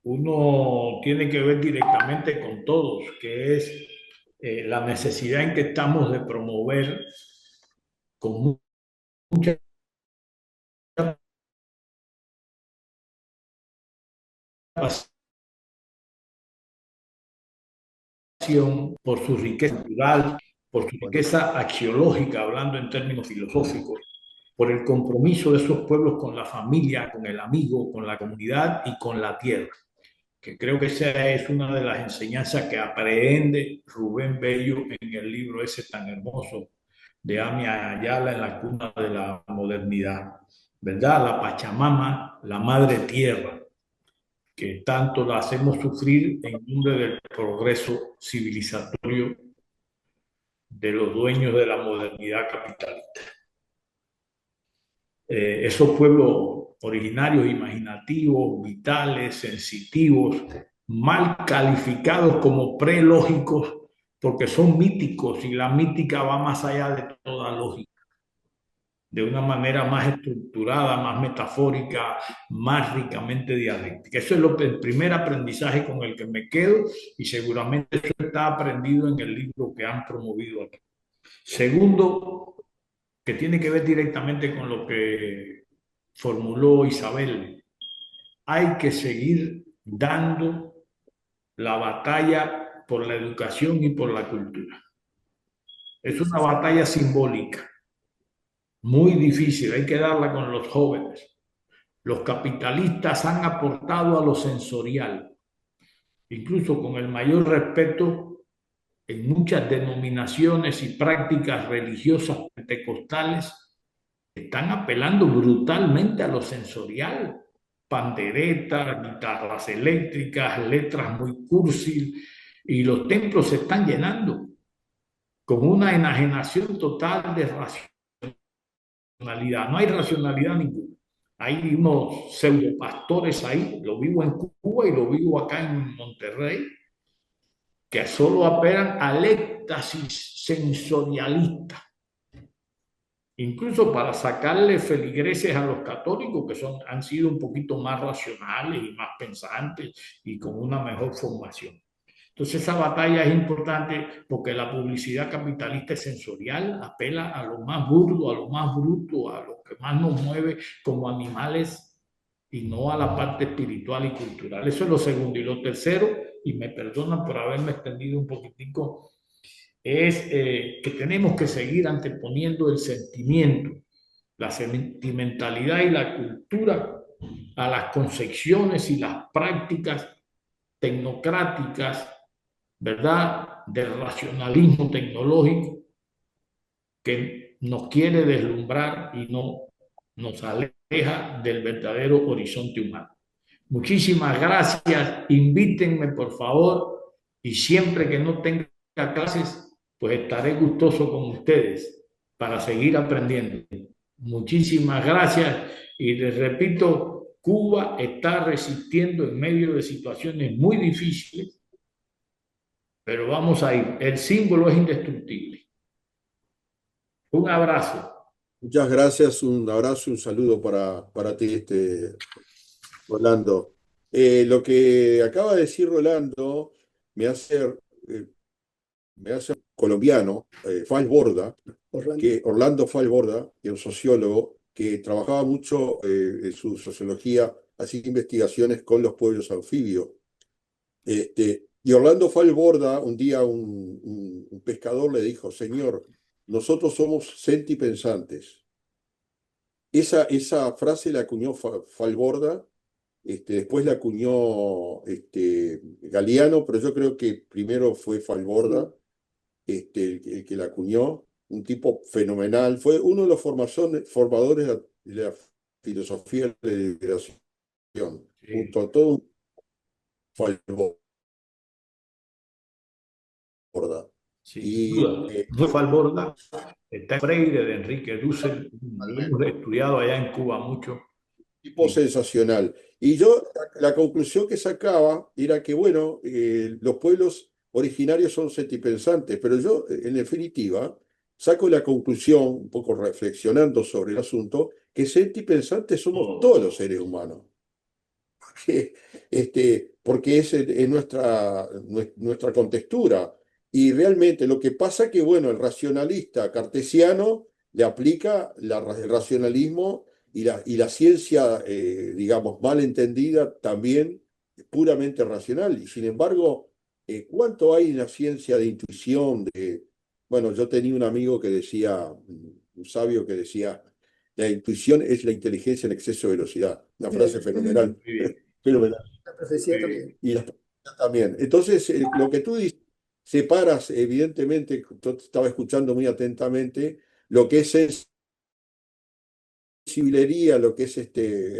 Uno tiene que ver directamente con todos, que es la necesidad en que estamos de promover con mucha pasión por su riqueza cultural, por su riqueza axiológica, hablando en términos filosóficos, por el compromiso de esos pueblos con la familia, con el amigo, con la comunidad y con la tierra, que creo que esa es una de las enseñanzas que aprehende Rubén Bello en el libro ese tan hermoso de Amia Ayala, En la cuna de la modernidad, ¿verdad? La Pachamama, la madre tierra, que tanto la hacemos sufrir en nombre del progreso civilizatorio de los dueños de la modernidad capitalista. Esos pueblos originarios, imaginativos, vitales, sensitivos, mal calificados como prelógicos, porque son míticos y la mítica va más allá de toda lógica, de una manera más estructurada, más metafórica, más ricamente dialéctica. Eso es el primer aprendizaje con el que me quedo y seguramente eso está aprendido en el libro que han promovido aquí. Segundo, que tiene que ver directamente con lo que formuló Isabel. Hay que seguir dando la batalla por la educación y por la cultura. Es una batalla simbólica, muy difícil, hay que darla con los jóvenes. Los capitalistas han aportado a lo sensorial, incluso con el mayor respeto en muchas denominaciones y prácticas religiosas pentecostales, están apelando brutalmente a lo sensorial. Panderetas, guitarras eléctricas, letras muy cursi, y los templos se están llenando con una enajenación total de racionalidad. No hay racionalidad ninguna. Hay unos pseudopastores ahí, lo vivo en Cuba y lo vivo acá en Monterrey, que solo apelan al éxtasis sensorialista, incluso para sacarle feligreses a los católicos que han sido un poquito más racionales y más pensantes y con una mejor formación. Entonces esa batalla es importante porque la publicidad capitalista es sensorial, apela a lo más burdo, a lo más bruto, a lo que más nos mueve como animales y no a la parte espiritual y cultural. Eso es lo segundo. Y lo tercero, y me perdonan por haberme extendido un poquitico, es que tenemos que seguir anteponiendo el sentimiento, la sentimentalidad y la cultura a las concepciones y las prácticas tecnocráticas, ¿verdad?, del racionalismo tecnológico que nos quiere deslumbrar y no nos aleja del verdadero horizonte humano. Muchísimas gracias. Invítenme, por favor, y siempre que no tenga clases, pues estaré gustoso con ustedes para seguir aprendiendo. Muchísimas gracias y les repito, Cuba está resistiendo en medio de situaciones muy difíciles, pero vamos a ir. El símbolo es indestructible. Un abrazo. Muchas gracias, un abrazo, un saludo para ti, Rolando. Lo que acaba de decir Rolando me hace colombiano, Falborda, Orlando Falborda, que es un sociólogo que trabajaba mucho en su sociología, hacía investigaciones con los pueblos anfibios. Y Orlando Falborda, un día un pescador le dijo: señor, nosotros somos sentipensantes. Esa frase la acuñó Falborda, después la acuñó Galeano, pero yo creo que primero fue Falborda el que la acuñó, un tipo fenomenal, fue uno de los formadores de la filosofía de la liberación, junto a todo un Falborda. Sí, fue Falborda, está Freire, de Enrique Dussel, lo hemos estudiado allá en Cuba mucho. Tipo sensacional. Y yo, la conclusión que sacaba era que, bueno, los pueblos originarios son sentipensantes, pero yo, en definitiva, saco la conclusión, un poco reflexionando sobre el asunto, que sentipensantes somos todos los seres humanos. Porque es nuestra contextura. Y realmente lo que pasa que, bueno, el racionalista cartesiano le aplica el racionalismo y la ciencia, digamos, mal entendida, también puramente racional. Y sin embargo, ¿cuánto hay en la ciencia de intuición? Bueno, yo tenía un amigo que decía, un sabio que decía: la intuición es la inteligencia en exceso de velocidad. Una frase fenomenal. Fenomenal. La profecía también. Y la profecía también. Entonces, lo que tú dices, separas, evidentemente, yo te estaba escuchando muy atentamente, lo que es sensibilidad, lo que es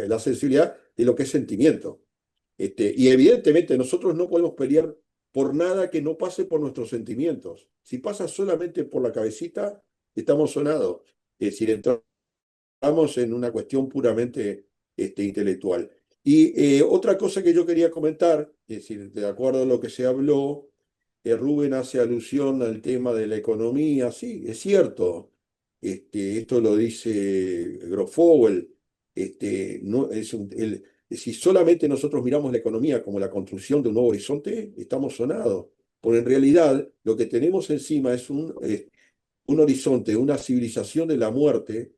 la sensibilidad de lo que es sentimiento. Y evidentemente nosotros no podemos pelear por nada que no pase por nuestros sentimientos. Si pasa solamente por la cabecita, estamos sonados. Es decir, entramos en una cuestión puramente intelectual. Y otra cosa que yo quería comentar, es decir, de acuerdo a lo que se habló, Rubén hace alusión al tema de la economía. Sí, es cierto. Esto lo dice Grofowel. No, si solamente nosotros miramos la economía como la construcción de un nuevo horizonte, estamos sonados. Porque en realidad lo que tenemos encima es un horizonte, una civilización de la muerte,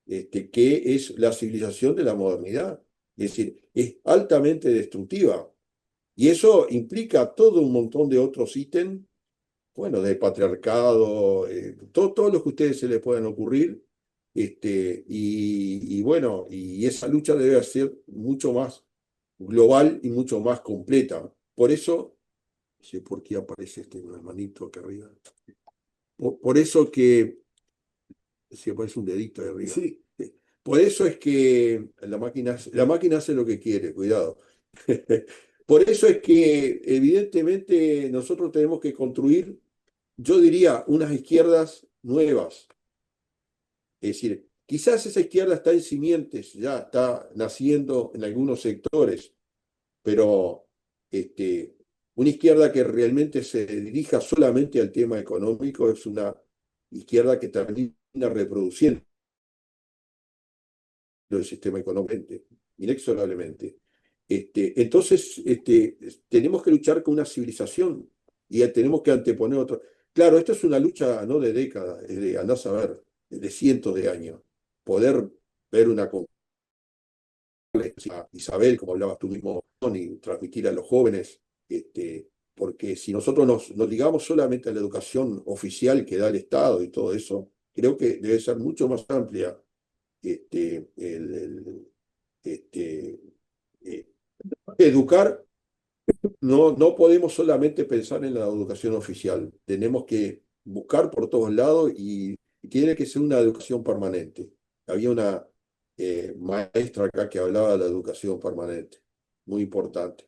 que es la civilización de la modernidad. Es decir, es altamente destructiva. Y eso implica todo un montón de otros ítems, bueno, de patriarcado, todo lo que a ustedes se les puedan ocurrir. Y bueno, y esa lucha debe ser mucho más global y mucho más completa. Por eso, no sé por qué aparece este hermanito acá arriba. Por eso que Si pones un dedito de arriba. Sí. Por eso es que la máquina hace lo que quiere, cuidado. Por eso es que evidentemente nosotros tenemos que construir, yo diría, unas izquierdas nuevas. Es decir, quizás esa izquierda está en simientes, ya está naciendo en algunos sectores, pero una izquierda que realmente se dirija solamente al tema económico es una izquierda que termina reproduciendo el sistema económico inexorablemente. Entonces, tenemos que luchar con una civilización y tenemos que anteponer otro. Claro, esto es una lucha no de décadas, es de, andá a saber, de cientos de años. Poder ver una a Isabel, como hablabas tú mismo, y transmitir a los jóvenes, porque si nosotros nos ligamos solamente a la educación oficial que da el Estado y todo eso, creo que debe ser mucho más amplia educar. No podemos solamente pensar en la educación oficial, tenemos que buscar por todos lados y tiene que ser una educación permanente. Había una maestra acá que hablaba de la educación permanente, muy importante.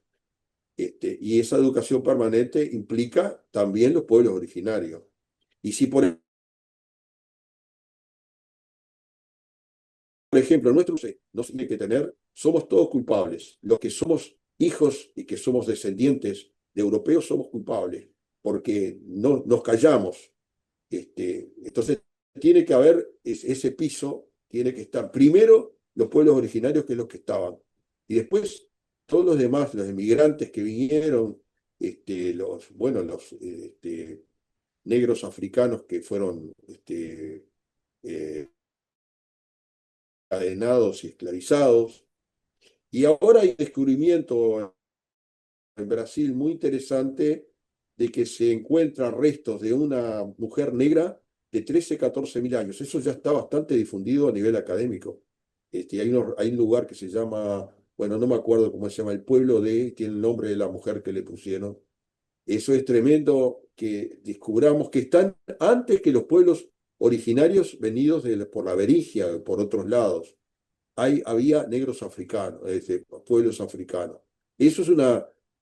Y esa educación permanente implica también los pueblos originarios. Y si por ejemplo, nuestro no se tiene que tener, somos todos culpables. Los que somos hijos y que somos descendientes de europeos somos culpables, porque no nos callamos. Entonces, tiene que haber ese piso, tiene que estar primero los pueblos originarios, que es los que estaban, y después todos los demás, los emigrantes que vinieron, los negros africanos que fueron encadenados y esclavizados. Y ahora hay un descubrimiento en Brasil muy interesante de que se encuentran restos de una mujer negra de 13, 14 mil años. Eso ya está bastante difundido a nivel académico. Hay un lugar que se llama, bueno, no me acuerdo cómo se llama, el pueblo tiene el nombre de la mujer que le pusieron. Eso es tremendo que descubramos que están antes que los pueblos originarios venidos por la Berigia, por otros lados. Había negros africanos, pueblos africanos. Eso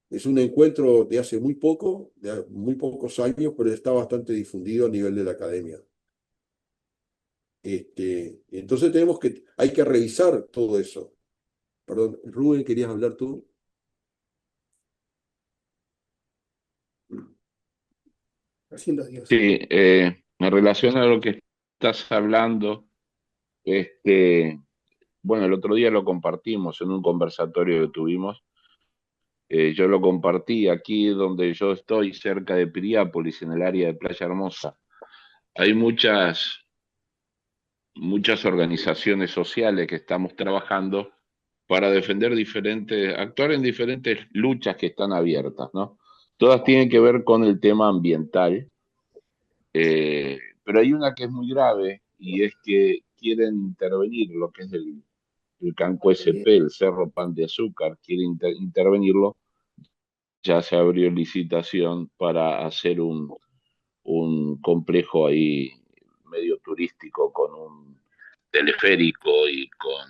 es un encuentro de hace muy poco, de muy pocos años, pero está bastante difundido a nivel de la academia. Entonces hay que revisar todo eso. Perdón, Rubén, ¿querías hablar tú? Haciendo Dios. Sí, en relación a lo que estás hablando, bueno, el otro día lo compartimos en un conversatorio que tuvimos. Yo lo compartí aquí donde yo estoy, cerca de Piriápolis, en el área de Playa Hermosa. Hay muchas organizaciones sociales que estamos trabajando para defender actuar en diferentes luchas que están abiertas, ¿no? Todas tienen que ver con el tema ambiental, pero hay una que es muy grave y es que quieren intervenir lo que es el Canco SP, el Cerro Pan de Azúcar, quieren intervenirlo. Ya se abrió licitación para hacer un complejo ahí medio turístico con un teleférico y con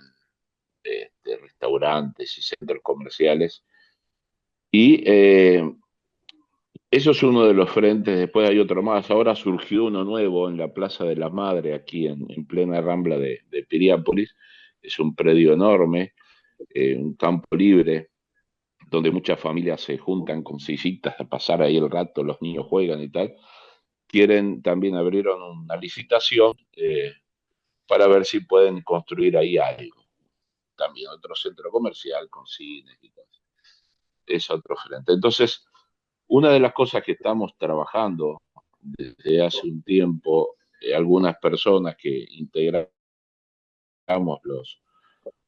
restaurantes y centros comerciales. Y eso es uno de los frentes, después hay otro más. Ahora surgió uno nuevo en la Plaza de la Madre, aquí en plena rambla de Piriápolis. Es un predio enorme, un campo libre, donde muchas familias se juntan con sillitas a pasar ahí el rato, los niños juegan y tal. Abrieron una licitación para ver si pueden construir ahí algo. También otro centro comercial con cines y cosas. Es otro frente. Entonces, una de las cosas que estamos trabajando desde hace un tiempo, algunas personas que integramos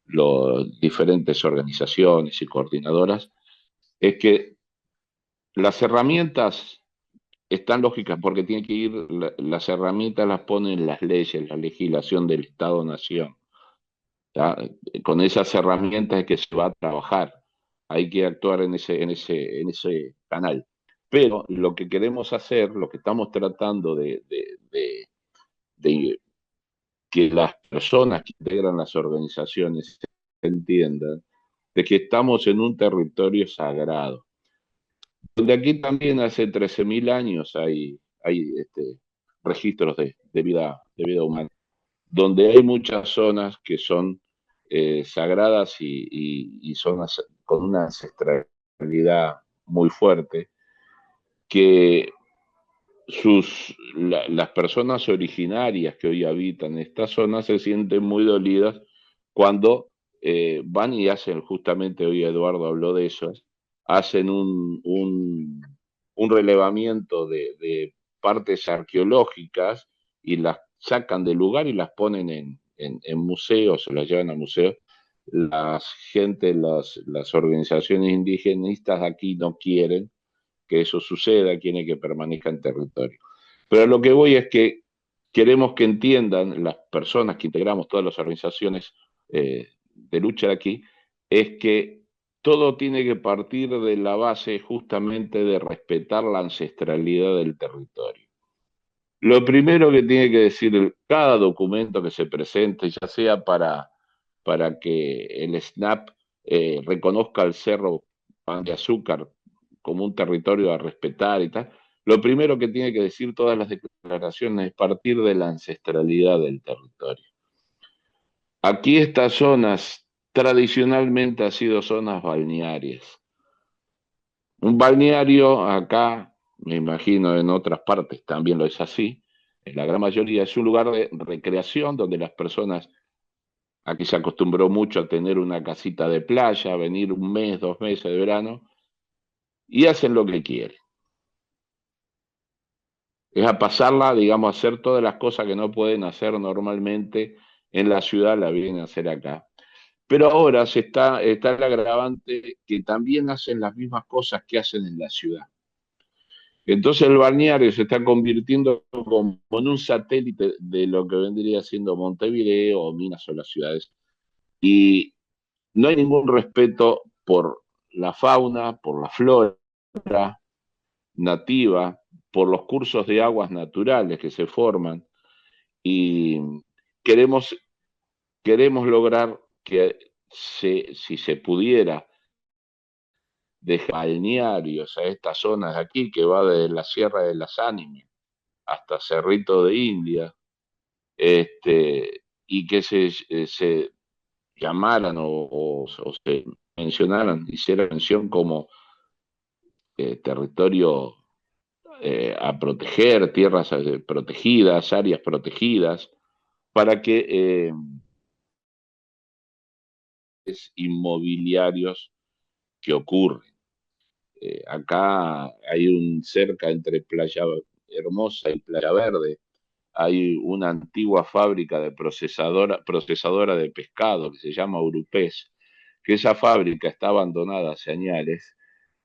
los diferentes organizaciones y coordinadoras, es que las herramientas están lógicas porque tienen que ir, las herramientas las ponen las leyes, la legislación del Estado-Nación. Con esas herramientas es que se va a trabajar. Hay que actuar en ese canal. Pero lo que queremos hacer, lo que estamos tratando de que las personas que integran las organizaciones entiendan de que estamos en un territorio sagrado, donde aquí también hace 13.000 años hay registros de vida humana, donde hay muchas zonas que son sagradas y zonas con una ancestralidad muy fuerte, que las personas originarias que hoy habitan esta zona se sienten muy dolidas cuando van y hacen, justamente hoy Eduardo habló de eso, hacen un relevamiento de partes arqueológicas y las sacan del lugar y las ponen en museos, se las llevan a museos. Las organizaciones indigenistas aquí no quieren que eso suceda, quiere que permanezca en territorio. Pero a lo que voy es que queremos que entiendan las personas que integramos todas las organizaciones de lucha de aquí, es que todo tiene que partir de la base justamente de respetar la ancestralidad del territorio. Lo primero que tiene que decir cada documento que se presente, ya sea para que el SNAP reconozca el Cerro Pan de Azúcar como un territorio a respetar y tal, lo primero que tiene que decir todas las declaraciones es partir de la ancestralidad del territorio. Aquí estas zonas tradicionalmente han sido zonas balnearias. Un balneario acá, me imagino en otras partes también lo es así, en la gran mayoría es un lugar de recreación donde las personas, aquí se acostumbró mucho a tener una casita de playa, a venir un mes, 2 meses de verano, y hacen lo que quieren. Es a pasarla, digamos, a hacer todas las cosas que no pueden hacer normalmente en la ciudad, la vienen a hacer acá. Pero ahora está el agravante que también hacen las mismas cosas que hacen en la ciudad. Entonces el balneario se está convirtiendo como en un satélite de lo que vendría siendo Montevideo o Minas o las ciudades. Y no hay ningún respeto por la fauna, por la flora nativa, por los cursos de aguas naturales que se forman. Y queremos, queremos lograr que si se pudiera de balnearios a estas zonas de aquí, que va desde la Sierra de las Ánimas hasta Cerrito de India, y que se llamaran o se mencionaran, hicieran mención como territorio a proteger, tierras protegidas, áreas protegidas, para que inmobiliarios que ocurren. Acá hay cerca entre Playa Hermosa y Playa Verde, hay una antigua fábrica de procesadora de pescado que se llama Urupés, que esa fábrica está abandonada hace años.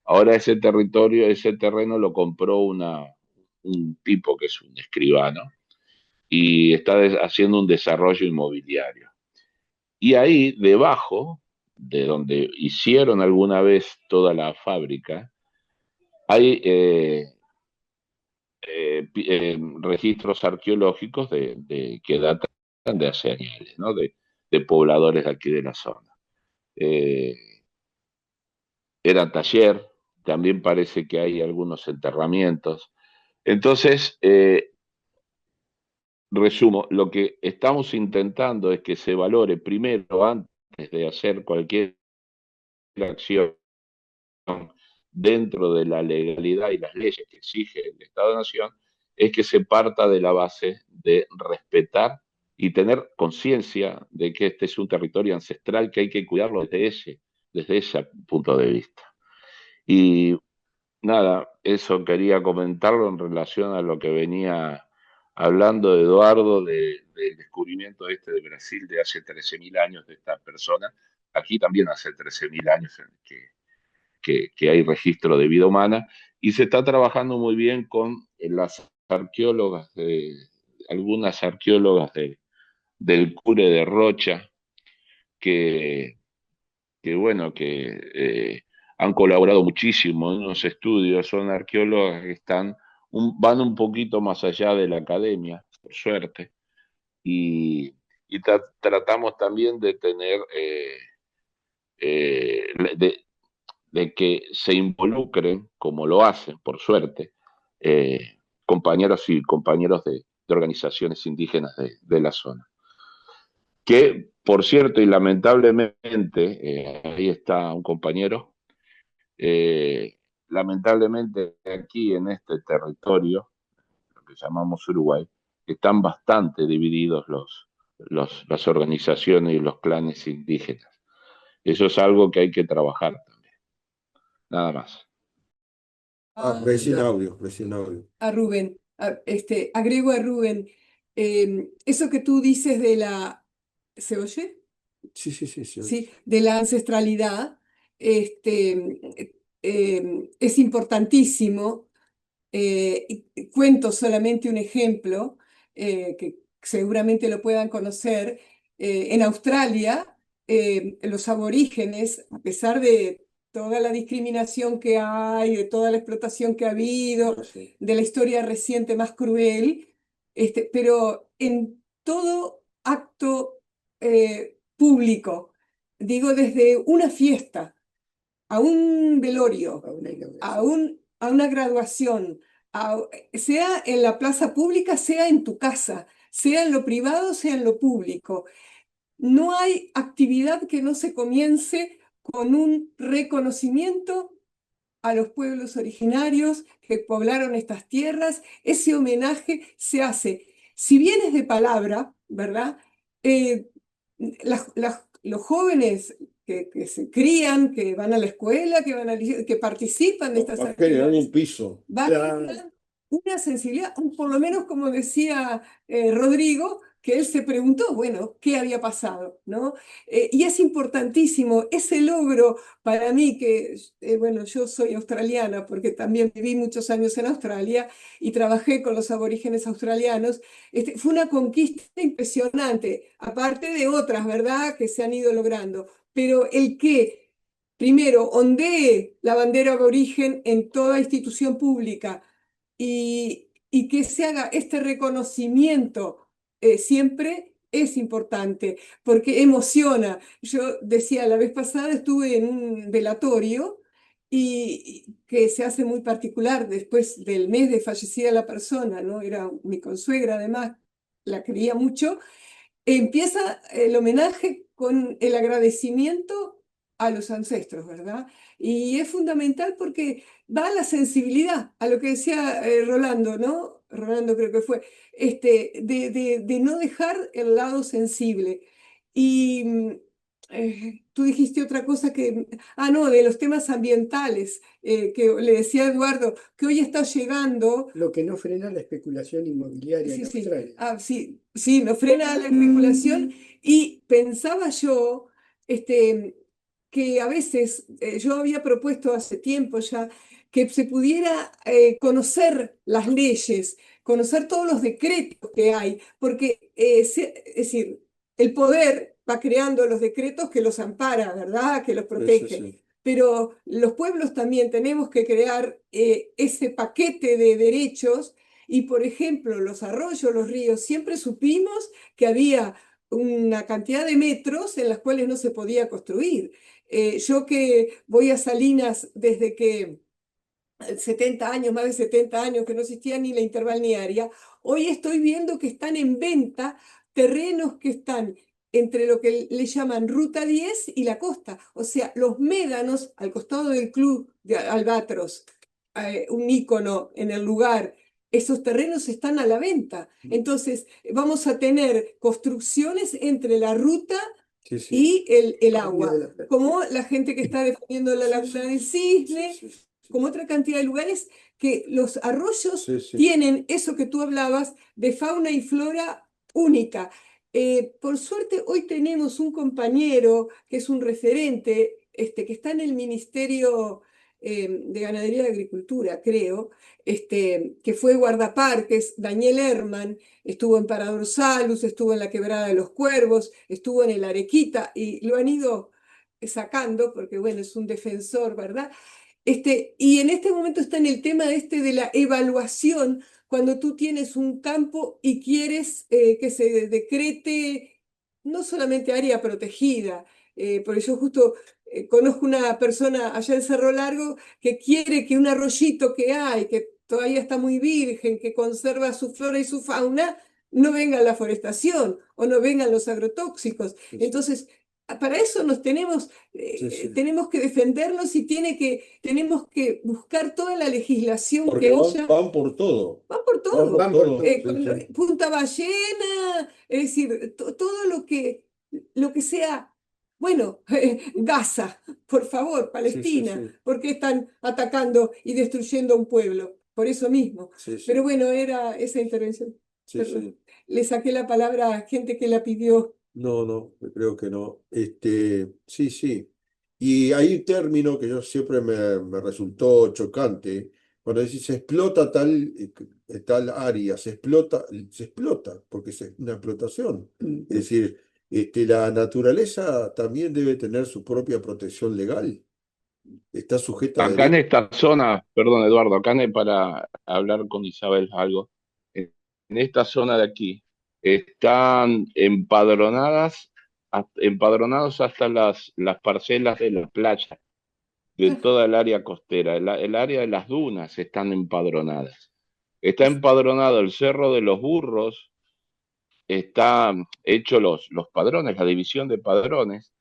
Ahora ese terreno lo compró un tipo que es un escribano y está haciendo un desarrollo inmobiliario. Y ahí debajo, de donde hicieron alguna vez toda la fábrica, hay registros arqueológicos que datan de hace años, ¿no? De pobladores de aquí de la zona. Era taller, también parece que hay algunos enterramientos. Entonces, resumo, lo que estamos intentando es que se valore primero, antes de hacer cualquier acción dentro de la legalidad y las leyes que exige el Estado-Nación, es que se parta de la base de respetar y tener conciencia de que este es un territorio ancestral que hay que cuidarlo desde ese punto de vista. Y nada, eso quería comentarlo en relación a lo que venía hablando de Eduardo del descubrimiento de Brasil de hace 13.000 años de esta persona. Aquí también hace 13.000 años que hay registro de vida humana y se está trabajando muy bien con las arqueólogas, algunas arqueólogas del Cure de Rocha, que bueno, que han colaborado muchísimo en unos estudios, son arqueólogas que van un poquito más allá de la academia, por suerte, y tratamos también de tener, de que se involucren, como lo hacen, por suerte, compañeros y compañeros de organizaciones indígenas de la zona. Que, por cierto, y lamentablemente, ahí está un compañero, lamentablemente aquí en este territorio, lo que llamamos Uruguay, están bastante divididos las organizaciones y los clanes indígenas. Eso es algo que hay que trabajar también. Nada más. Recién audio, recién audio. A Rubén, agrego a Rubén, eso que tú dices de la, ¿se oye? Sí, sí, sí, sí. Sí, de la ancestralidad, es importantísimo. Cuento solamente un ejemplo que seguramente lo puedan conocer. En Australia, los aborígenes, a pesar de toda la discriminación que hay, de toda la explotación que ha habido, de la historia reciente más cruel, pero en todo acto público, digo desde una fiesta, a un velorio, a una graduación, sea en la plaza pública, sea en tu casa, sea en lo privado, sea en lo público. No hay actividad que no se comience con un reconocimiento a los pueblos originarios que poblaron estas tierras. Ese homenaje se hace, si bien es de palabra, ¿verdad? Los jóvenes que se crían, que van a la escuela, que participan de estas Va a generar actividades, un piso. va a generar una sensibilidad, por lo menos como decía Rodrigo, que él se preguntó, bueno, ¿qué había pasado? ¿No? Y es importantísimo ese logro para mí, que, bueno, yo soy australiana porque también viví muchos años en Australia y trabajé con los aborígenes australianos. Fue una conquista impresionante, aparte de otras, ¿verdad?, que se han ido logrando. Pero el que, primero, ondee la bandera aborigen en toda institución pública y que se haga este reconocimiento siempre es importante, porque emociona. Yo decía, la vez pasada estuve en un velatorio y que se hace muy particular después del mes de fallecida la persona, ¿no? Era mi consuegra, además, la quería mucho. Empieza el homenaje con el agradecimiento a los ancestros, ¿verdad? Y es fundamental porque va a la sensibilidad, a lo que decía Rolando, ¿no? Rolando creo que fue, de no dejar el lado sensible. Y tú dijiste otra cosa que, no, de los temas ambientales, que le decía a Eduardo, que hoy está llegando. Lo que no frena la especulación inmobiliaria en Sí, Australia. sí, no frena la especulación. Y pensaba yo que a veces, yo había propuesto hace tiempo ya, que se pudiera conocer las leyes, conocer todos los decretos que hay, porque es decir, el poder va creando los decretos que los ampara, ¿verdad?, que los protege. Sí, sí, sí. Pero los pueblos también tenemos que crear ese paquete de derechos. Y, por ejemplo, los arroyos, los ríos, siempre supimos que había una cantidad de metros en las cuales no se podía construir. Yo que voy a Salinas desde que 70 años, más de 70 años, que no existía ni la interbalnearia, hoy estoy viendo que están en venta terrenos que están entre lo que le llaman Ruta 10 y la costa. O sea, los médanos al costado del club de Albatros, un ícono en el lugar, esos terrenos están a la venta. Entonces, vamos a tener construcciones entre la ruta Sí, sí. y el agua, como la gente que está defendiendo la laguna del Cisne, Sí, sí, sí. como otra cantidad de lugares que los arroyos Sí, sí. tienen eso que tú hablabas de fauna y flora única. Por suerte, hoy tenemos un compañero que es un referente, que está en el Ministerio de Ganadería y Agricultura, creo, que fue guardaparques, Daniel Herman, estuvo en Parador Salus, estuvo en la Quebrada de los Cuervos, estuvo en el Arequita y lo han ido sacando porque, bueno, es un defensor, ¿verdad? Y en este momento está en el tema de la evaluación cuando tú tienes un campo y quieres que se decrete no solamente área protegida, porque yo justo conozco una persona allá en Cerro Largo que quiere que un arroyito que hay, que todavía está muy virgen, que conserva su flora y su fauna, no venga la forestación o no vengan los agrotóxicos. Sí, sí. Entonces, para eso nos tenemos, Sí, sí. tenemos que defendernos y tenemos que buscar toda la legislación Porque que haya. van por todo. Van por Van todo. por Van por todo. todo. Sí, Con sí. Punta Ballena, es decir, todo lo que sea, bueno, Gaza, por favor, Sí, sí, Palestina, sí. ¿por qué están atacando y destruyendo un pueblo? Por eso mismo. Sí, sí. Pero bueno, era esa intervención. Sí, Perdón. sí. Le saqué la palabra a gente que la pidió. No, no, creo que no. Sí, sí. Y hay un término que yo siempre me resultó chocante. Cuando decís se explota tal área, se explota, porque es una explotación. Es decir, la naturaleza también debe tener su propia protección legal. Está sujeta a Acá en derechos. esta zona, perdón Eduardo, para hablar con Isabel algo, en esta zona de aquí están empadronados hasta las parcelas de la playa, de toda el área costera, el área de las dunas están empadronadas. Está empadronado el Cerro de los Burros, está hecho los padrones, la división de padrones,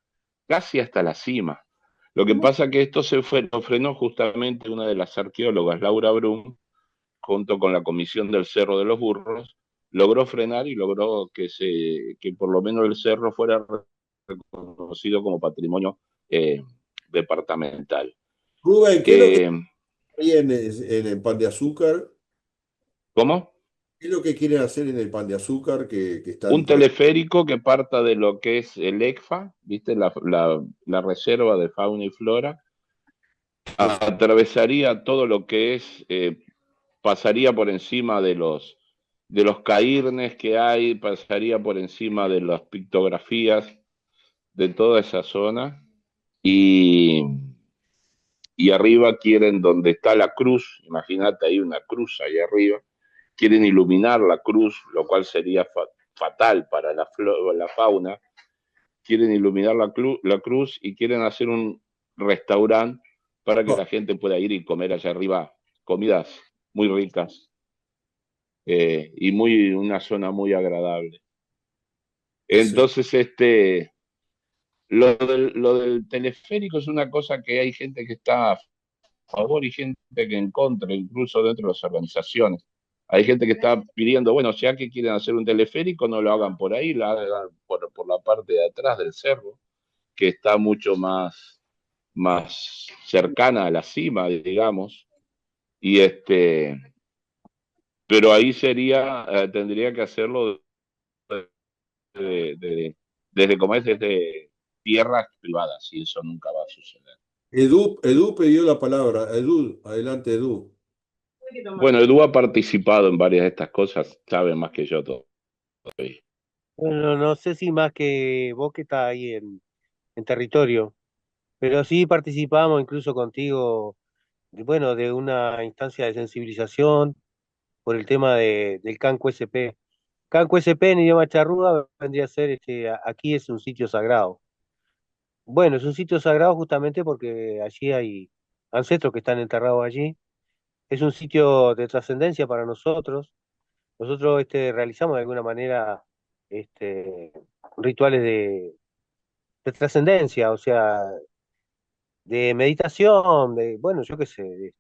casi hasta la cima. Lo que pasa que esto lo frenó justamente una de las arqueólogas, Laura Brum, junto con la Comisión del Cerro de los Burros, logró frenar y logró que por lo menos el cerro fuera reconocido como patrimonio departamental. Rubén, ¿qué es lo que Eh, hay en el pan de azúcar? ¿Cómo? ¿Qué es lo que quieren hacer en el pan de azúcar que Un están teleférico que parta de lo que es el ECFA, ¿viste? La Reserva de Fauna y Flora, atravesaría todo lo que es, pasaría por encima de los cairnes que hay, pasaría por encima de las pictografías de toda esa zona y, y arriba quieren, donde está la cruz, imagínate, hay una cruz ahí arriba, quieren iluminar la cruz, lo cual sería fatal para la fauna, quieren iluminar la cruz y quieren hacer un restaurante para que la gente pueda ir y comer allá arriba comidas muy ricas y una zona muy agradable. Sí. Entonces, lo del teleférico es una cosa que hay gente que está a favor y gente que en contra, incluso dentro de las organizaciones. Hay gente que está pidiendo, bueno, ya que quieren hacer un teleférico, no lo hagan por ahí, lo hagan por la parte de atrás del cerro, que está mucho más cercana a la cima, digamos, y pero ahí tendría que hacerlo desde como es desde tierras privadas, y eso nunca va a suceder. Edu pidió la palabra. Edu, adelante, Edu. Bueno, Edu ha participado en varias de estas cosas, sabe más que yo todo. Bueno, no sé si más que vos que estás ahí en territorio, pero sí participamos incluso contigo, bueno, de una instancia de sensibilización por el tema del Canco SP. Canco SP en idioma charrúa vendría a ser, aquí es un sitio sagrado. Bueno, es un sitio sagrado justamente porque allí hay ancestros que están enterrados allí. Es un sitio de trascendencia para nosotros. Nosotros realizamos de alguna manera este, rituales de trascendencia, o sea, de meditación, bueno, yo qué sé,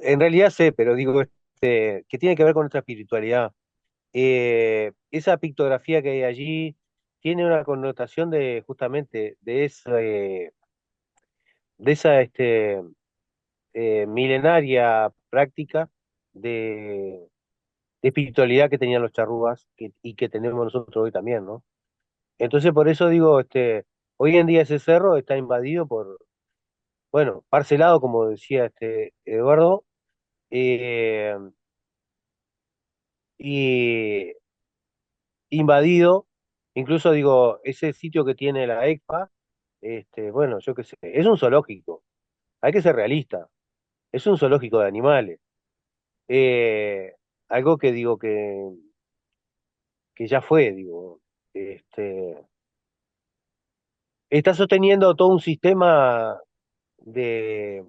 en realidad sé, pero digo, que tiene que ver con nuestra espiritualidad. Esa pictografía que hay allí tiene una connotación de justamente de esa milenaria práctica de espiritualidad que tenían los charrúas y que tenemos nosotros hoy también, ¿no? Entonces, por eso digo, hoy en día ese cerro está invadido bueno, parcelado, como decía Eduardo, eh, y invadido, incluso digo, ese sitio que tiene la ECPA, bueno, yo qué sé, es un zoológico, hay que ser realista, es un zoológico de animales. eh, algo que digo que ya fue, digo, está sosteniendo todo un sistema de,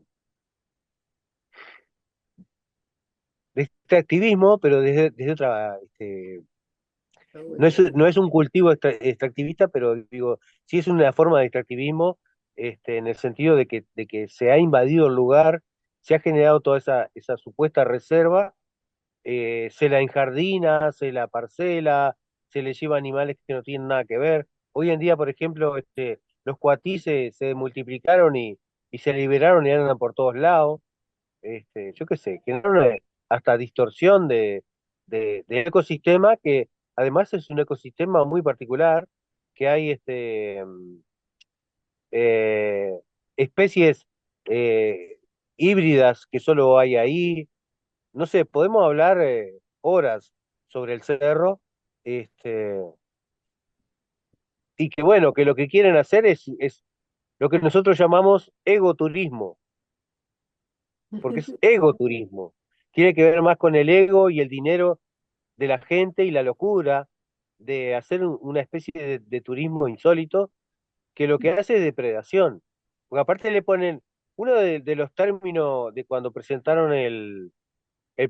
de este activismo, pero desde otra, Está no bueno. es, no es un cultivo extractivista, pero digo, sí es una forma de extractivismo, en el sentido de que se ha invadido el lugar, se ha generado toda esa supuesta reserva, se la enjardina, se la parcela, se le lleva animales que no tienen nada que ver. Hoy en día, por ejemplo, los cuatís se multiplicaron y se liberaron y andan por todos lados. Yo qué sé, generaron hasta distorsión del ecosistema, que además es un ecosistema muy particular, que hay eh, especies híbridas que solo hay ahí. No sé, podemos hablar horas sobre el cerro, este, y que bueno, que lo que quieren hacer es lo que nosotros llamamos egoturismo, porque es egoturismo. Tiene que ver más con el ego y el dinero de la gente y la locura de hacer una especie de turismo insólito, que lo que hace es depredación. Porque aparte le ponen, uno de los términos de cuando presentaron el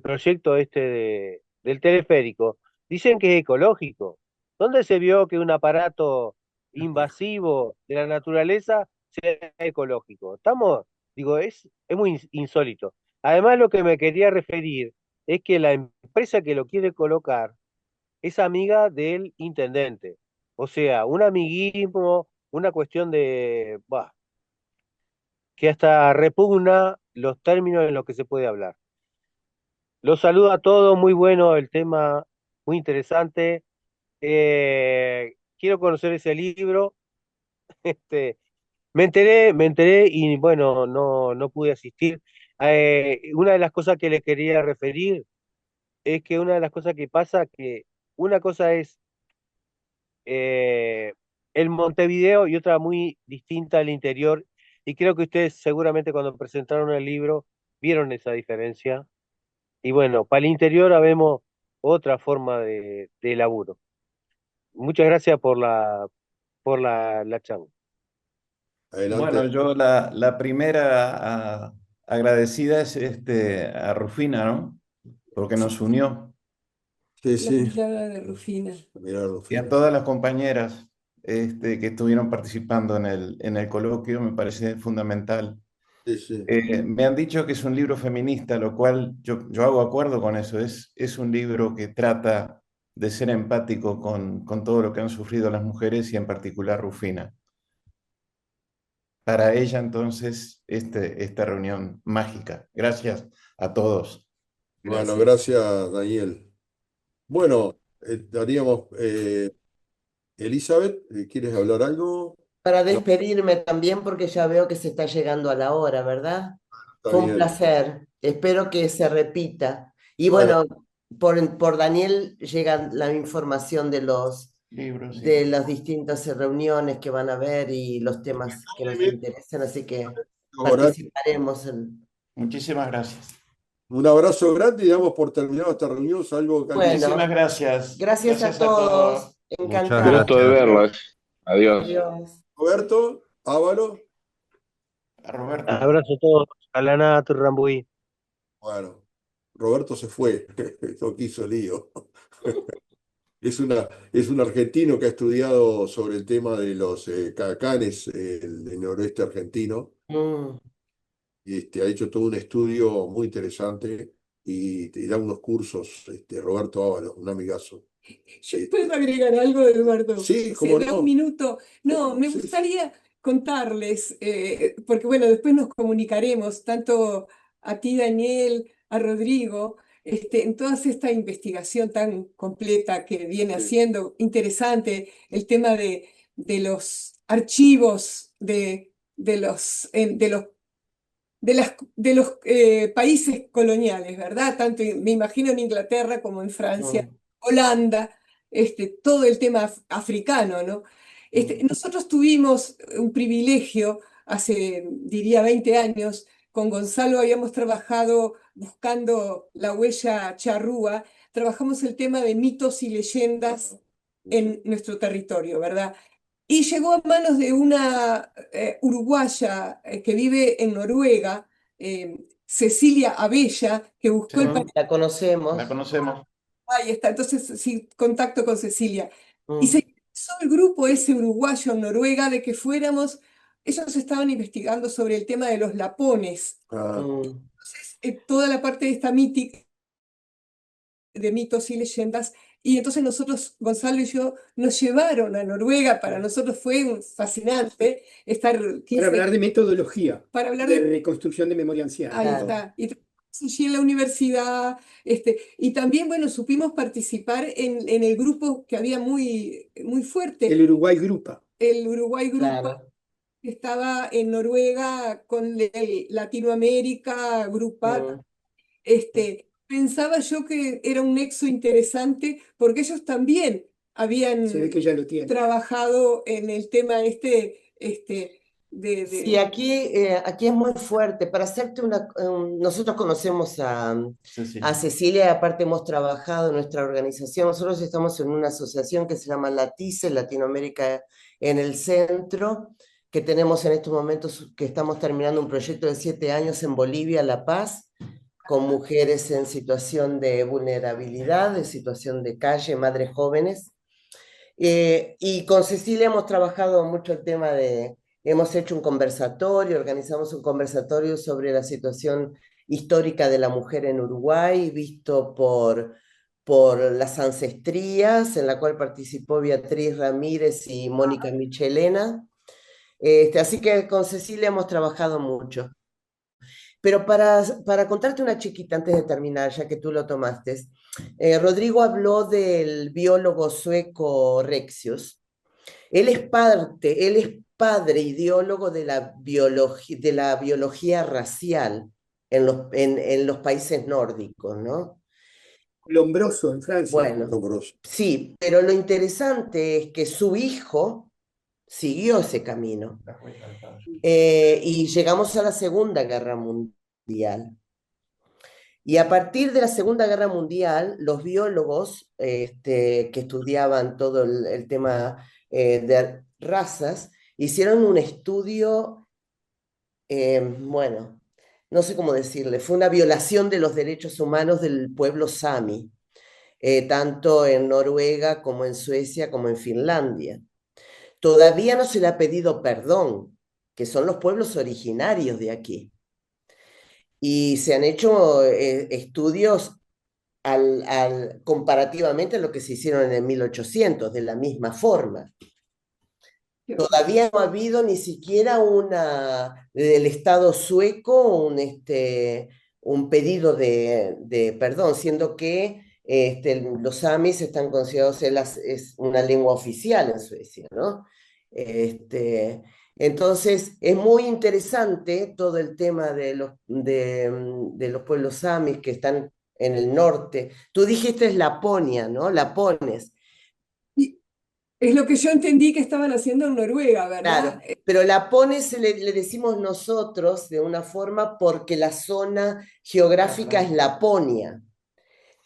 proyecto del teleférico, dicen que es ecológico. ¿Dónde se vio que un aparato invasivo de la naturaleza sea ecológico? Digo, es muy insólito. Además, lo que me quería referir es que la empresa que lo quiere colocar es amiga del intendente. O sea, un amiguismo, una cuestión bah, que hasta repugna los términos en los que se puede hablar. Los saludo a todos, muy bueno el tema, muy interesante. Quiero conocer ese libro. Este, me enteré y bueno, no pude asistir. Una de las cosas que les quería referir es que una de las cosas que pasa, que una cosa es eh, el Montevideo y otra muy distinta al interior, y creo que ustedes seguramente cuando presentaron el libro vieron esa diferencia. Y bueno, para el interior habemos otra forma de laburo. Muchas gracias por la charla. Bueno, Adelante. yo la primera agradecida es a Rufina, ¿no? Porque nos unió. Sí, La sí. mirada de Rufina. Mira, Y a Rufina. todas las compañeras que estuvieron participando en el coloquio, me parece fundamental. Sí, sí. Me han dicho que es un libro feminista, lo cual yo hago acuerdo con eso. Es un libro que trata de ser empático con todo lo que han sufrido las mujeres y en particular Rufina. Para ella, entonces, esta reunión mágica. Gracias a todos. Bueno, Gracias. gracias, Daniel. Bueno, daríamos, Elizabeth, ¿quieres hablar algo? Para No, despedirme también, porque ya veo que se está llegando a la hora, ¿verdad? está Fue un bien. placer. Espero que se repita. Y Bueno, bueno, por Daniel llega la información Libros, sí. de las distintas reuniones que van a haber y los temas que nos interesan, así que participaremos en... Muchísimas gracias. un abrazo grande y damos por terminado esta reunión, salvo que alguien... Muchísimas Bueno, gracias. gracias a todos. Muchas Encantado. Gusto de gracias. verlos. Adiós. Adiós. Roberto, Ávalo, A Roberto. Abrazo a todos. A la nada, Rambuí. bueno, Roberto se fue, no quiso lío. Es un argentino que ha estudiado sobre el tema de los cacanes del noroeste argentino. Mm. Ha hecho todo un estudio muy interesante y da unos cursos, Roberto Ábalos, un amigazo. Yo puedo agregar algo, Eduardo. Sí, Si cómo me da no. un minuto. No, me Sí, gustaría contarles, porque bueno, después nos comunicaremos, tanto a ti, Daniel, a Rodrigo, en toda esta investigación tan completa que viene sí. haciendo, interesante, el tema de los archivos de los países coloniales, ¿verdad? Tanto me imagino en Inglaterra como en Francia, Mm. Holanda, todo el tema africano, ¿no? Nosotros tuvimos un privilegio hace, diría, 20 años con Gonzalo habíamos trabajado buscando la huella charrúa, trabajamos el tema de mitos y leyendas en nuestro territorio, ¿verdad? Y llegó a manos de una uruguaya que vive en Noruega, Cecilia Abella, que buscó el... La conocemos. La conocemos. Ahí está, entonces sí, contacto con Cecilia. Y Mm. se hizo el grupo ese uruguayo en Noruega de que fuéramos, ellos estaban investigando sobre el tema de los lapones. Ah, Mm. Toda la parte de esta mítica, de mitos y leyendas, y entonces nosotros, Gonzalo y yo, nos llevaron a Noruega, para nosotros fue fascinante estar 15 Para hablar de metodología, para hablar de de... reconstrucción de memoria anciana. Ahí Claro. está. Y trabajamos allí en la universidad, y también, bueno, supimos participar en el grupo que había muy, muy fuerte, El Uruguay Grupa. el Uruguay Grupa, Claro. que estaba en Noruega con el Latinoamérica Grupa. Mm. Pensaba yo que era un nexo interesante porque ellos también habían Se ve que ya lo tiene. trabajado en el tema de... Sí, aquí es muy fuerte. Para hacerte nosotros conocemos a Cecilia y aparte hemos trabajado en nuestra organización. Nosotros estamos en una asociación que se llama LATICE, Latinoamérica en el Centro, que tenemos en estos momentos, que estamos terminando un proyecto de 7 años en Bolivia, La Paz, con mujeres en situación de vulnerabilidad, en situación de calle, madres jóvenes. Y con Cecilia hemos trabajado mucho el tema hemos hecho un conversatorio, organizamos un conversatorio sobre la situación histórica de la mujer en Uruguay, visto por las ancestrías, en la cual participó Beatriz Ramírez y Mónica Michelena. Así que con Cecilia hemos trabajado mucho. Pero para contarte una chiquita antes de terminar, ya que tú lo tomaste, Rodrigo habló del biólogo sueco Rexius. Él es padre ideólogo de la biología racial en los países nórdicos, ¿no? Lombroso en Francia. Bueno, Lombroso. sí, pero lo interesante es que su hijo siguió ese camino. Y llegamos a la Segunda Guerra Mundial. Y a partir de la Segunda Guerra Mundial, los biólogos que estudiaban todo el tema de razas, hicieron un estudio, bueno, no sé cómo decirle, fue una violación de los derechos humanos del pueblo sami, tanto en Noruega como en Suecia como en Finlandia. Todavía no se le ha pedido perdón, que son los pueblos originarios de aquí. Y se han hecho estudios comparativamente a lo que se hicieron en el 1800, de la misma forma. Todavía no ha habido ni siquiera del Estado sueco un pedido de perdón, siendo que los samis están considerados, es una lengua oficial en Suecia, ¿no? Entonces, es muy interesante todo el tema de los pueblos samis que están en el norte. Tú dijiste Laponia, ¿no? Lapones. Es lo que yo entendí que estaban haciendo en Noruega, ¿verdad? Claro, pero Lapones le decimos nosotros de una forma porque la zona geográfica es Laponia,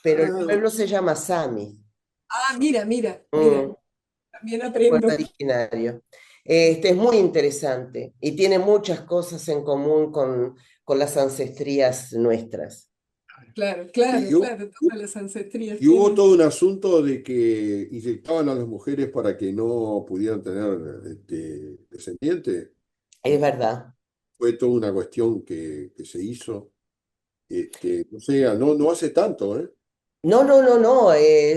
pero el pueblo se llama Sami. Mira, también Pueblo aprendo. originario. Es muy interesante y tiene muchas cosas en común con las ancestrías nuestras. Claro, todas las ancestrías. Y hubo todo un asunto de que inyectaban a las mujeres para que no pudieran tener descendientes. Es verdad. Fue toda una cuestión que se hizo. O sea, no hace tanto, ¿eh? No.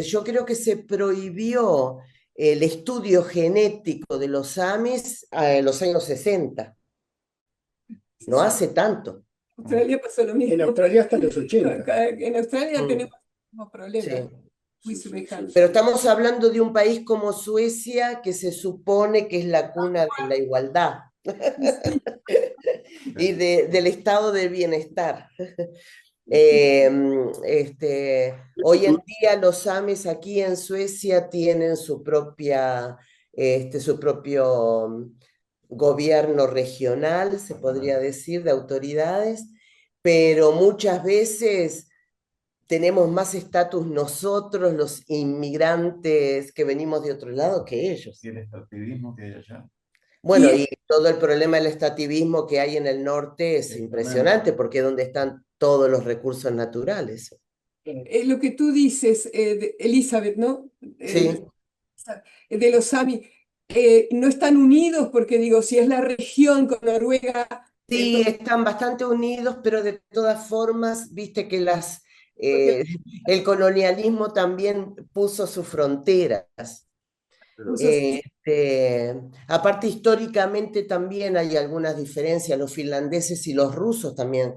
Yo creo que se prohibió el estudio genético de los samis en los años 60. No hace tanto. En Australia pasó lo mismo. En Australia hasta los 80. En Australia tenemos el mismo problema. Sí. Muy semejante. Pero estamos hablando de un país como Suecia que se supone que es la cuna de la igualdad y del estado de bienestar. Hoy en día los samis aquí en Suecia tienen su propio gobierno regional, se podría decir, de autoridades, pero muchas veces tenemos más estatus nosotros, los inmigrantes que venimos de otro lado, que ellos. Y el extractivismo que hay allá. Bueno, Y y todo el problema del estativismo que hay en el norte es impresionante, porque es donde están todos los recursos naturales. lo que tú dices, Elizabeth, ¿no? Sí. De los Sami, no están unidos porque digo, si es la región con Noruega, Sí, están bastante unidos, pero de todas formas, viste que el colonialismo también puso sus fronteras. Aparte, históricamente también hay algunas diferencias, los finlandeses y los rusos también,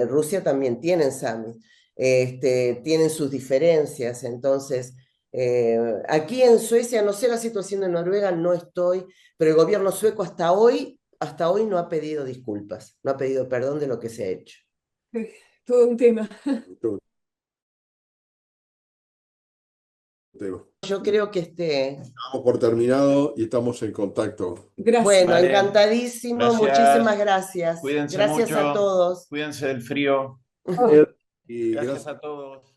Rusia también tienen samis, tienen sus diferencias, entonces, aquí en Suecia, no sé la situación de Noruega, no estoy, pero el gobierno sueco hasta hoy no ha pedido disculpas, no ha pedido perdón de lo que se ha hecho. todo un tema. Yo creo que Estamos por terminado y estamos en contacto. Gracias. Bueno, Vale. encantadísimo, Gracias. muchísimas gracias. Cuídense Gracias mucho. a todos. Cuídense del frío. Y Gracias a todos.